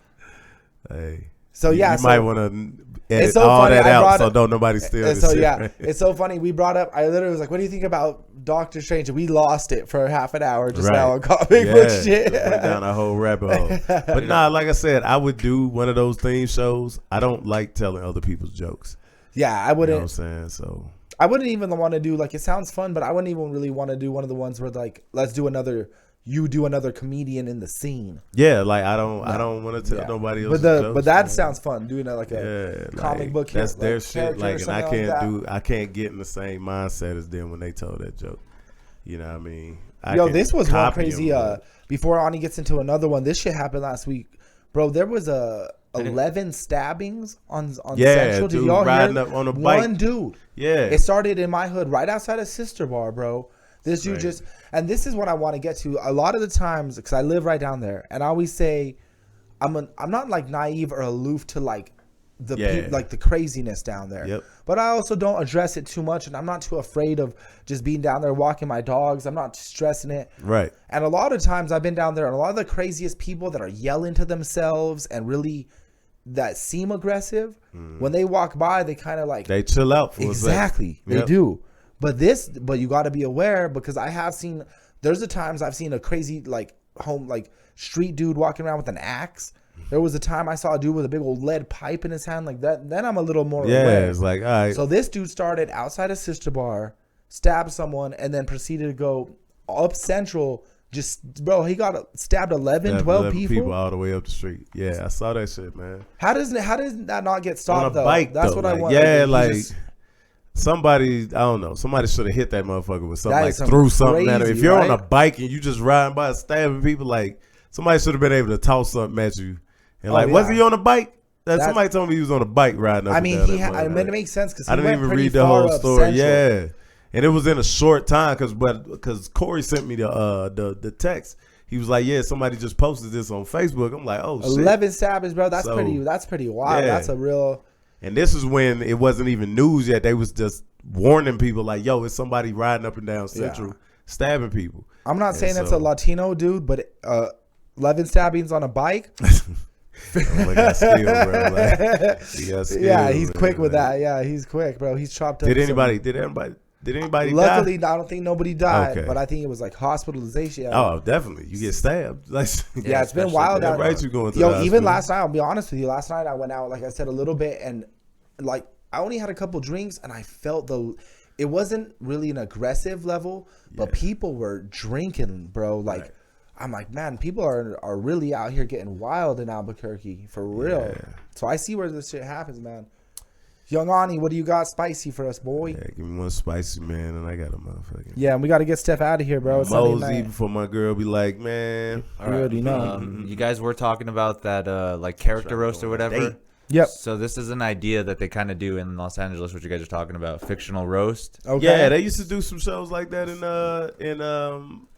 Hey. So you might want to edit all that out so don't nobody steal this shit. It's so funny. We brought up. I literally was like, "What do you think about Doctor Strange?" And we lost it for half an hour just now on comic book shit. Went down a whole rabbit hole. But like I said, I would do one of those theme shows. I don't like telling other people's jokes. Yeah, I wouldn't. You know what I'm saying? So I wouldn't even want to do like, it sounds fun, but I wouldn't even really want to do one of the ones where like, let's do another. You do another comedian in the scene. Yeah, like I don't want to tell nobody else. But that sounds fun. Doing that like a comic book. That's their shit. Like, and I can't get in the same mindset as them when they told that joke. You know what I mean? This was one crazy. Before Ani gets into another one, this shit happened last week, bro. There was 11 stabbings on Central. Did y'all riding hear? Up on a bike. One dude. Yeah. It started in my hood, right outside of Sister Bar, bro. This dude and this is what I want to get to. A lot of the times, because I live right down there, and I always say, I'm not like naive or aloof to like the craziness down there. Yep. But I also don't address it too much, and I'm not too afraid of just being down there walking my dogs. I'm not stressing it. Right. And a lot of times I've been down there, and a lot of the craziest people that are yelling to themselves and really that seem aggressive, when they walk by, they kind of like they chill out for exactly. They do. But you got to be aware, because I have seen, there's the times I've seen a crazy like street dude walking around with an axe. There was a time I saw a dude with a big old lead pipe in his hand like that. Then I'm a little more aware. Yeah, it's like, all right. So this dude started outside of Sister Bar, stabbed someone, and then proceeded to go up Central bro, he got stabbed 11, 12 people all the way up the street. Yeah, I saw that shit, man. How does that not get stopped on a though? bike, That's though. what I Like, want. yeah, he like just- somebody, I don't know. Somebody should have hit that motherfucker with something, That like is some threw something at him. crazy, If you're on right? a bike and you just riding by stabbing people, like somebody should have been able to toss something at you. And like, was yeah. he on a bike? That's- Somebody told me he was on a bike riding up I and mean, down he. that I mean, motherfucker. it makes sense because I didn't even read the whole story. Yeah, and it was in a short time because Corey sent me the text. He was like, "Yeah, somebody just posted this on Facebook." I'm like, "Oh shit!" 11 stabbings, bro. That's So, pretty wild. yeah. That's a real. And this is when it wasn't even news yet. They was just warning people like, "Yo, it's somebody riding up and down Central stabbing people." I'm not saying it's so- a Latino dude, but 11 stabbings on a bike. Like, I skill, bro. Like, he got skills, Yeah, he's man. quick with that. Yeah, he's quick, bro. He's chopped up. Did some- anybody die? Luckily, I don't think nobody died, Okay. but I think it was like hospitalization. Oh, definitely. You get stabbed. Like, Yeah, it's been especially wild yeah, out right. You going to the Yo, hospital. even last night, I'll be honest with you. Last night I went out, like I said, a little bit, and like I only had a couple drinks, and I felt it wasn't really an aggressive level, but people were drinking, bro. Like, Right. I'm like, man, people are really out here getting wild in Albuquerque for real. Yeah. So I see where this shit happens, man. Young Ani, what do you got spicy for us, boy? Yeah, give me one spicy, man, and I got a motherfucking Yeah, and we got to get Steph out of here, bro. It's Sunday mosey night. before my girl be like, man. You already know. You guys were talking about that like character roast or whatever. date. Yep. So this is an idea that they kind of do in Los Angeles, what you guys are talking about, fictional roast. Okay. Yeah, they used to do some shows like that in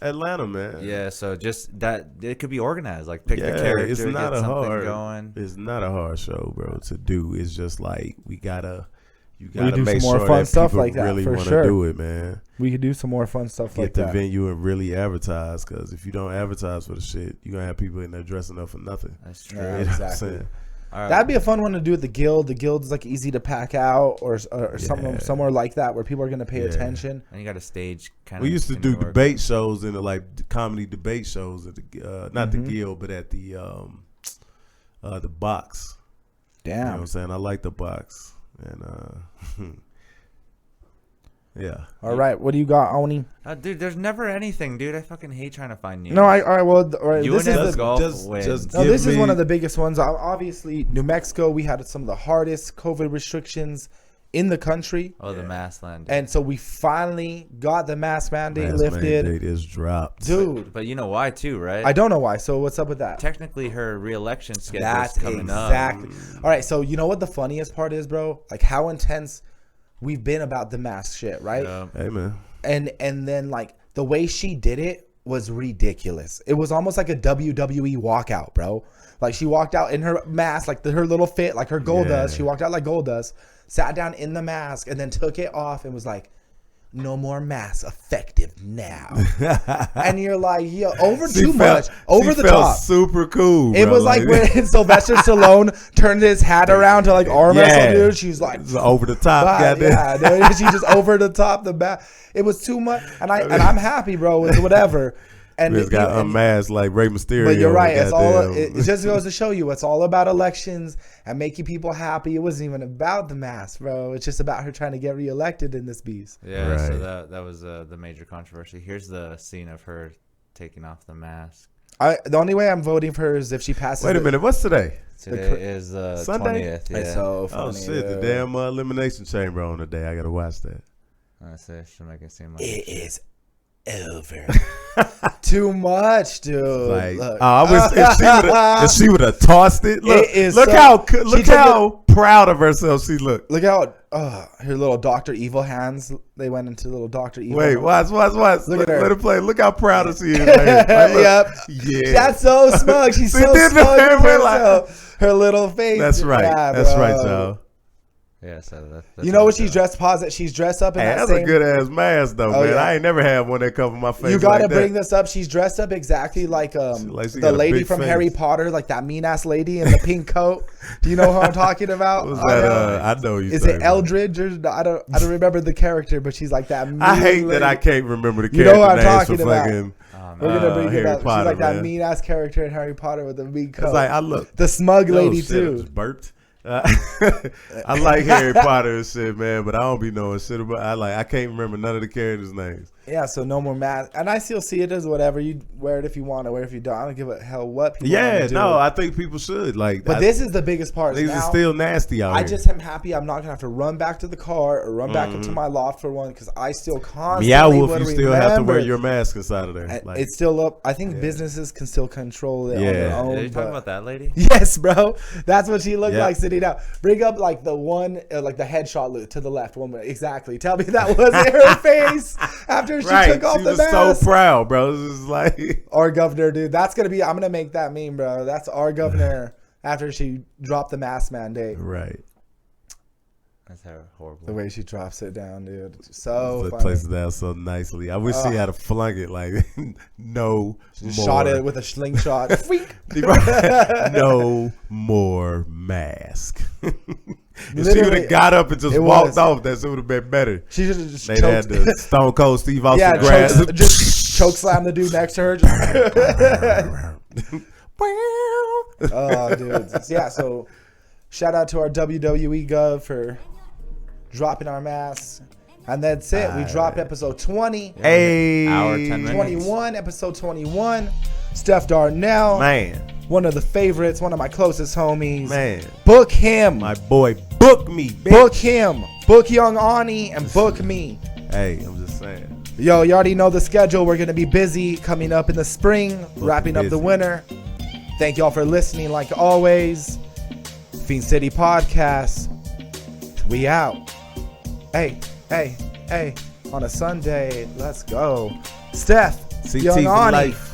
Atlanta, man. Yeah, so just that it could be organized, like pick the Yeah, character, it's not get a something hard. going. It's not a hard show, bro, to do. It's just like you gotta do make some more sure fun that stuff people like that, really for want to sure. do it, man. We could do some more fun stuff Get like the that. venue and really advertise, because if you don't advertise for the shit, you're gonna have people in there dressing up for nothing. That's true. Yeah, You know what I'm exactly. saying? All right. That'd be a fun one to do at the Guild. The Guild is like easy to pack out, or somewhere like that where people are gonna pay Yeah. attention. And you got a stage kind of. We used to do debate shows in comedy debate shows at the not the Guild, but at the box. You know what Damn. I'm saying? I like the box. And yeah. All right, what do you got, Oni? Dude, there's never anything, dude. I fucking hate trying to find news. No, all right. Well, all right. You This and is us the, golf just- wins. just- no, give this is me- one of the biggest ones. Obviously, New Mexico. We had some of the hardest COVID restrictions in the country, Oh, the mass land. and so we finally got the mask mandate Mask lifted, mandate is dropped. dude. But you know why too, right? I don't know why. So what's up with that? Technically, her re-election schedule That's is coming exactly. up. All right, so you know what the funniest part is, bro? Like how intense we've been about the mask shit, right? Yeah. Hey, man. And then like the way she did it was ridiculous. It was almost like a WWE walkout, bro. Like she walked out in her mask, like her little fit, like her Goldust. Yeah. She walked out like Goldust, sat down in the mask, and then took it off and was like, "No more masks effective now." And you're like, "Yo, over She too felt- much, over she the felt top." super cool. It bro. was like when Sylvester Stallone turned his hat around to like arm Yeah. wrestle, dude. She was like, It's over the top. "Bye." Goddamn. Yeah, dude, she just over the top the back. It was too much, and I'm happy, bro, with whatever. And We just got and- unmasked like Rey Mysterio. but you're right. It's all. goddamn. It just goes to show you, it's all about elections and making people happy. It wasn't even about the mask, bro. It's just about her trying to get reelected in this beast. Yeah, so Right. that was the major controversy. Here's the scene of her taking off the mask. The only way I'm voting for her is if she passes. Wait a minute. What's today? Today is Sunday? 20th. Yeah. It's so Oh funny. shit! The dude. damn elimination chamber on the day. I gotta watch that. I say should make it seem like It is over. Too much, dude. Like, Look. I wish if she would have tossed it. Look, It is look so- how she look took how proud of herself she looked. Look out! Her little Dr. Evil hands. They went into little Dr. Evil. Wait, watch. Look at her. Let it play. Look how proud of she is. Like, look. Yep. Yeah. That's so smug. She's She so did smug that, with we're like- herself. Her little face. That's right. Yeah, That's bro. right, y'all. yeah. So that's You know what what she's dressed? Pause it. She's dressed up in Hey, that that's same. a good ass mask though, Oh, man. yeah. I ain't never had one that covered my face. You gotta like bring that. this up. She's dressed up exactly like she the got a lady big from face. Harry Potter, like that mean ass lady in the pink coat. Do you know who I'm talking about? What was that? I know you. Is talking it about. Eldridge or I don't remember the character, but she's like that. Mean I hate lady. that I can't remember the You character know who I'm names talking for about. fucking. We're gonna bring Harry it up. Potter, she's like that man. mean ass character in Harry Potter with the big coat. It's like I look. The smug lady Oh, shit, I too. just burped. I like Harry Potter and shit, man, but I don't be knowing shit about. I can't remember none of the characters' names. Yeah, so no more mask, and I still see it as whatever. You wear it if you want to, wear it if you don't. I don't give a hell what people. Yeah, do. no, I think people should But this is the biggest part. These are still nasty out here. I just am happy I'm not gonna have to run back to the car or run back into my loft for one because I still constantly. Meow Wolf, you still have to wear your mask inside of there. It's still up. I think businesses can still control it on their own. Are you talking about that lady? Yes, bro. That's what she looked like sitting down. Bring up like the one, like the headshot look to the left. One minute. Exactly. Tell me that wasn't her face after she took off the mask. So proud, bro. This is like our governor, dude. That's gonna be. I'm gonna make that meme, bro. That's our governor after she dropped the mask mandate. Right. That's horrible. The way she drops it down, dude. It's so funny. Places down so nicely. I wish she had flung it like no she more. Shot it with a slingshot. No more mask. If she would have got up and just walked off, that would have been better. She should have just choked. Had the Stone Cold Steve Austin grass. Just choke slam the dude next to her. Oh, dude. Yeah, so shout out to our WWE Gov for dropping our masks. And that's it. We dropped episode 20. Hey. Hour, 10 minutes. 21, episode 21. Stef Darnell. Man. One of the favorites, one of my closest homies. Man. Book him. My boy, book me, bitch. Book him. Book Young Ani and book me. Hey, I'm just saying. Yo, you already know the schedule. We're going to be busy coming up in the spring, wrapping up the winter. Thank y'all for listening like always. FiendCity Podcast. We out. Hey. On a Sunday. Let's go. Steph. CT Young for Ani. life.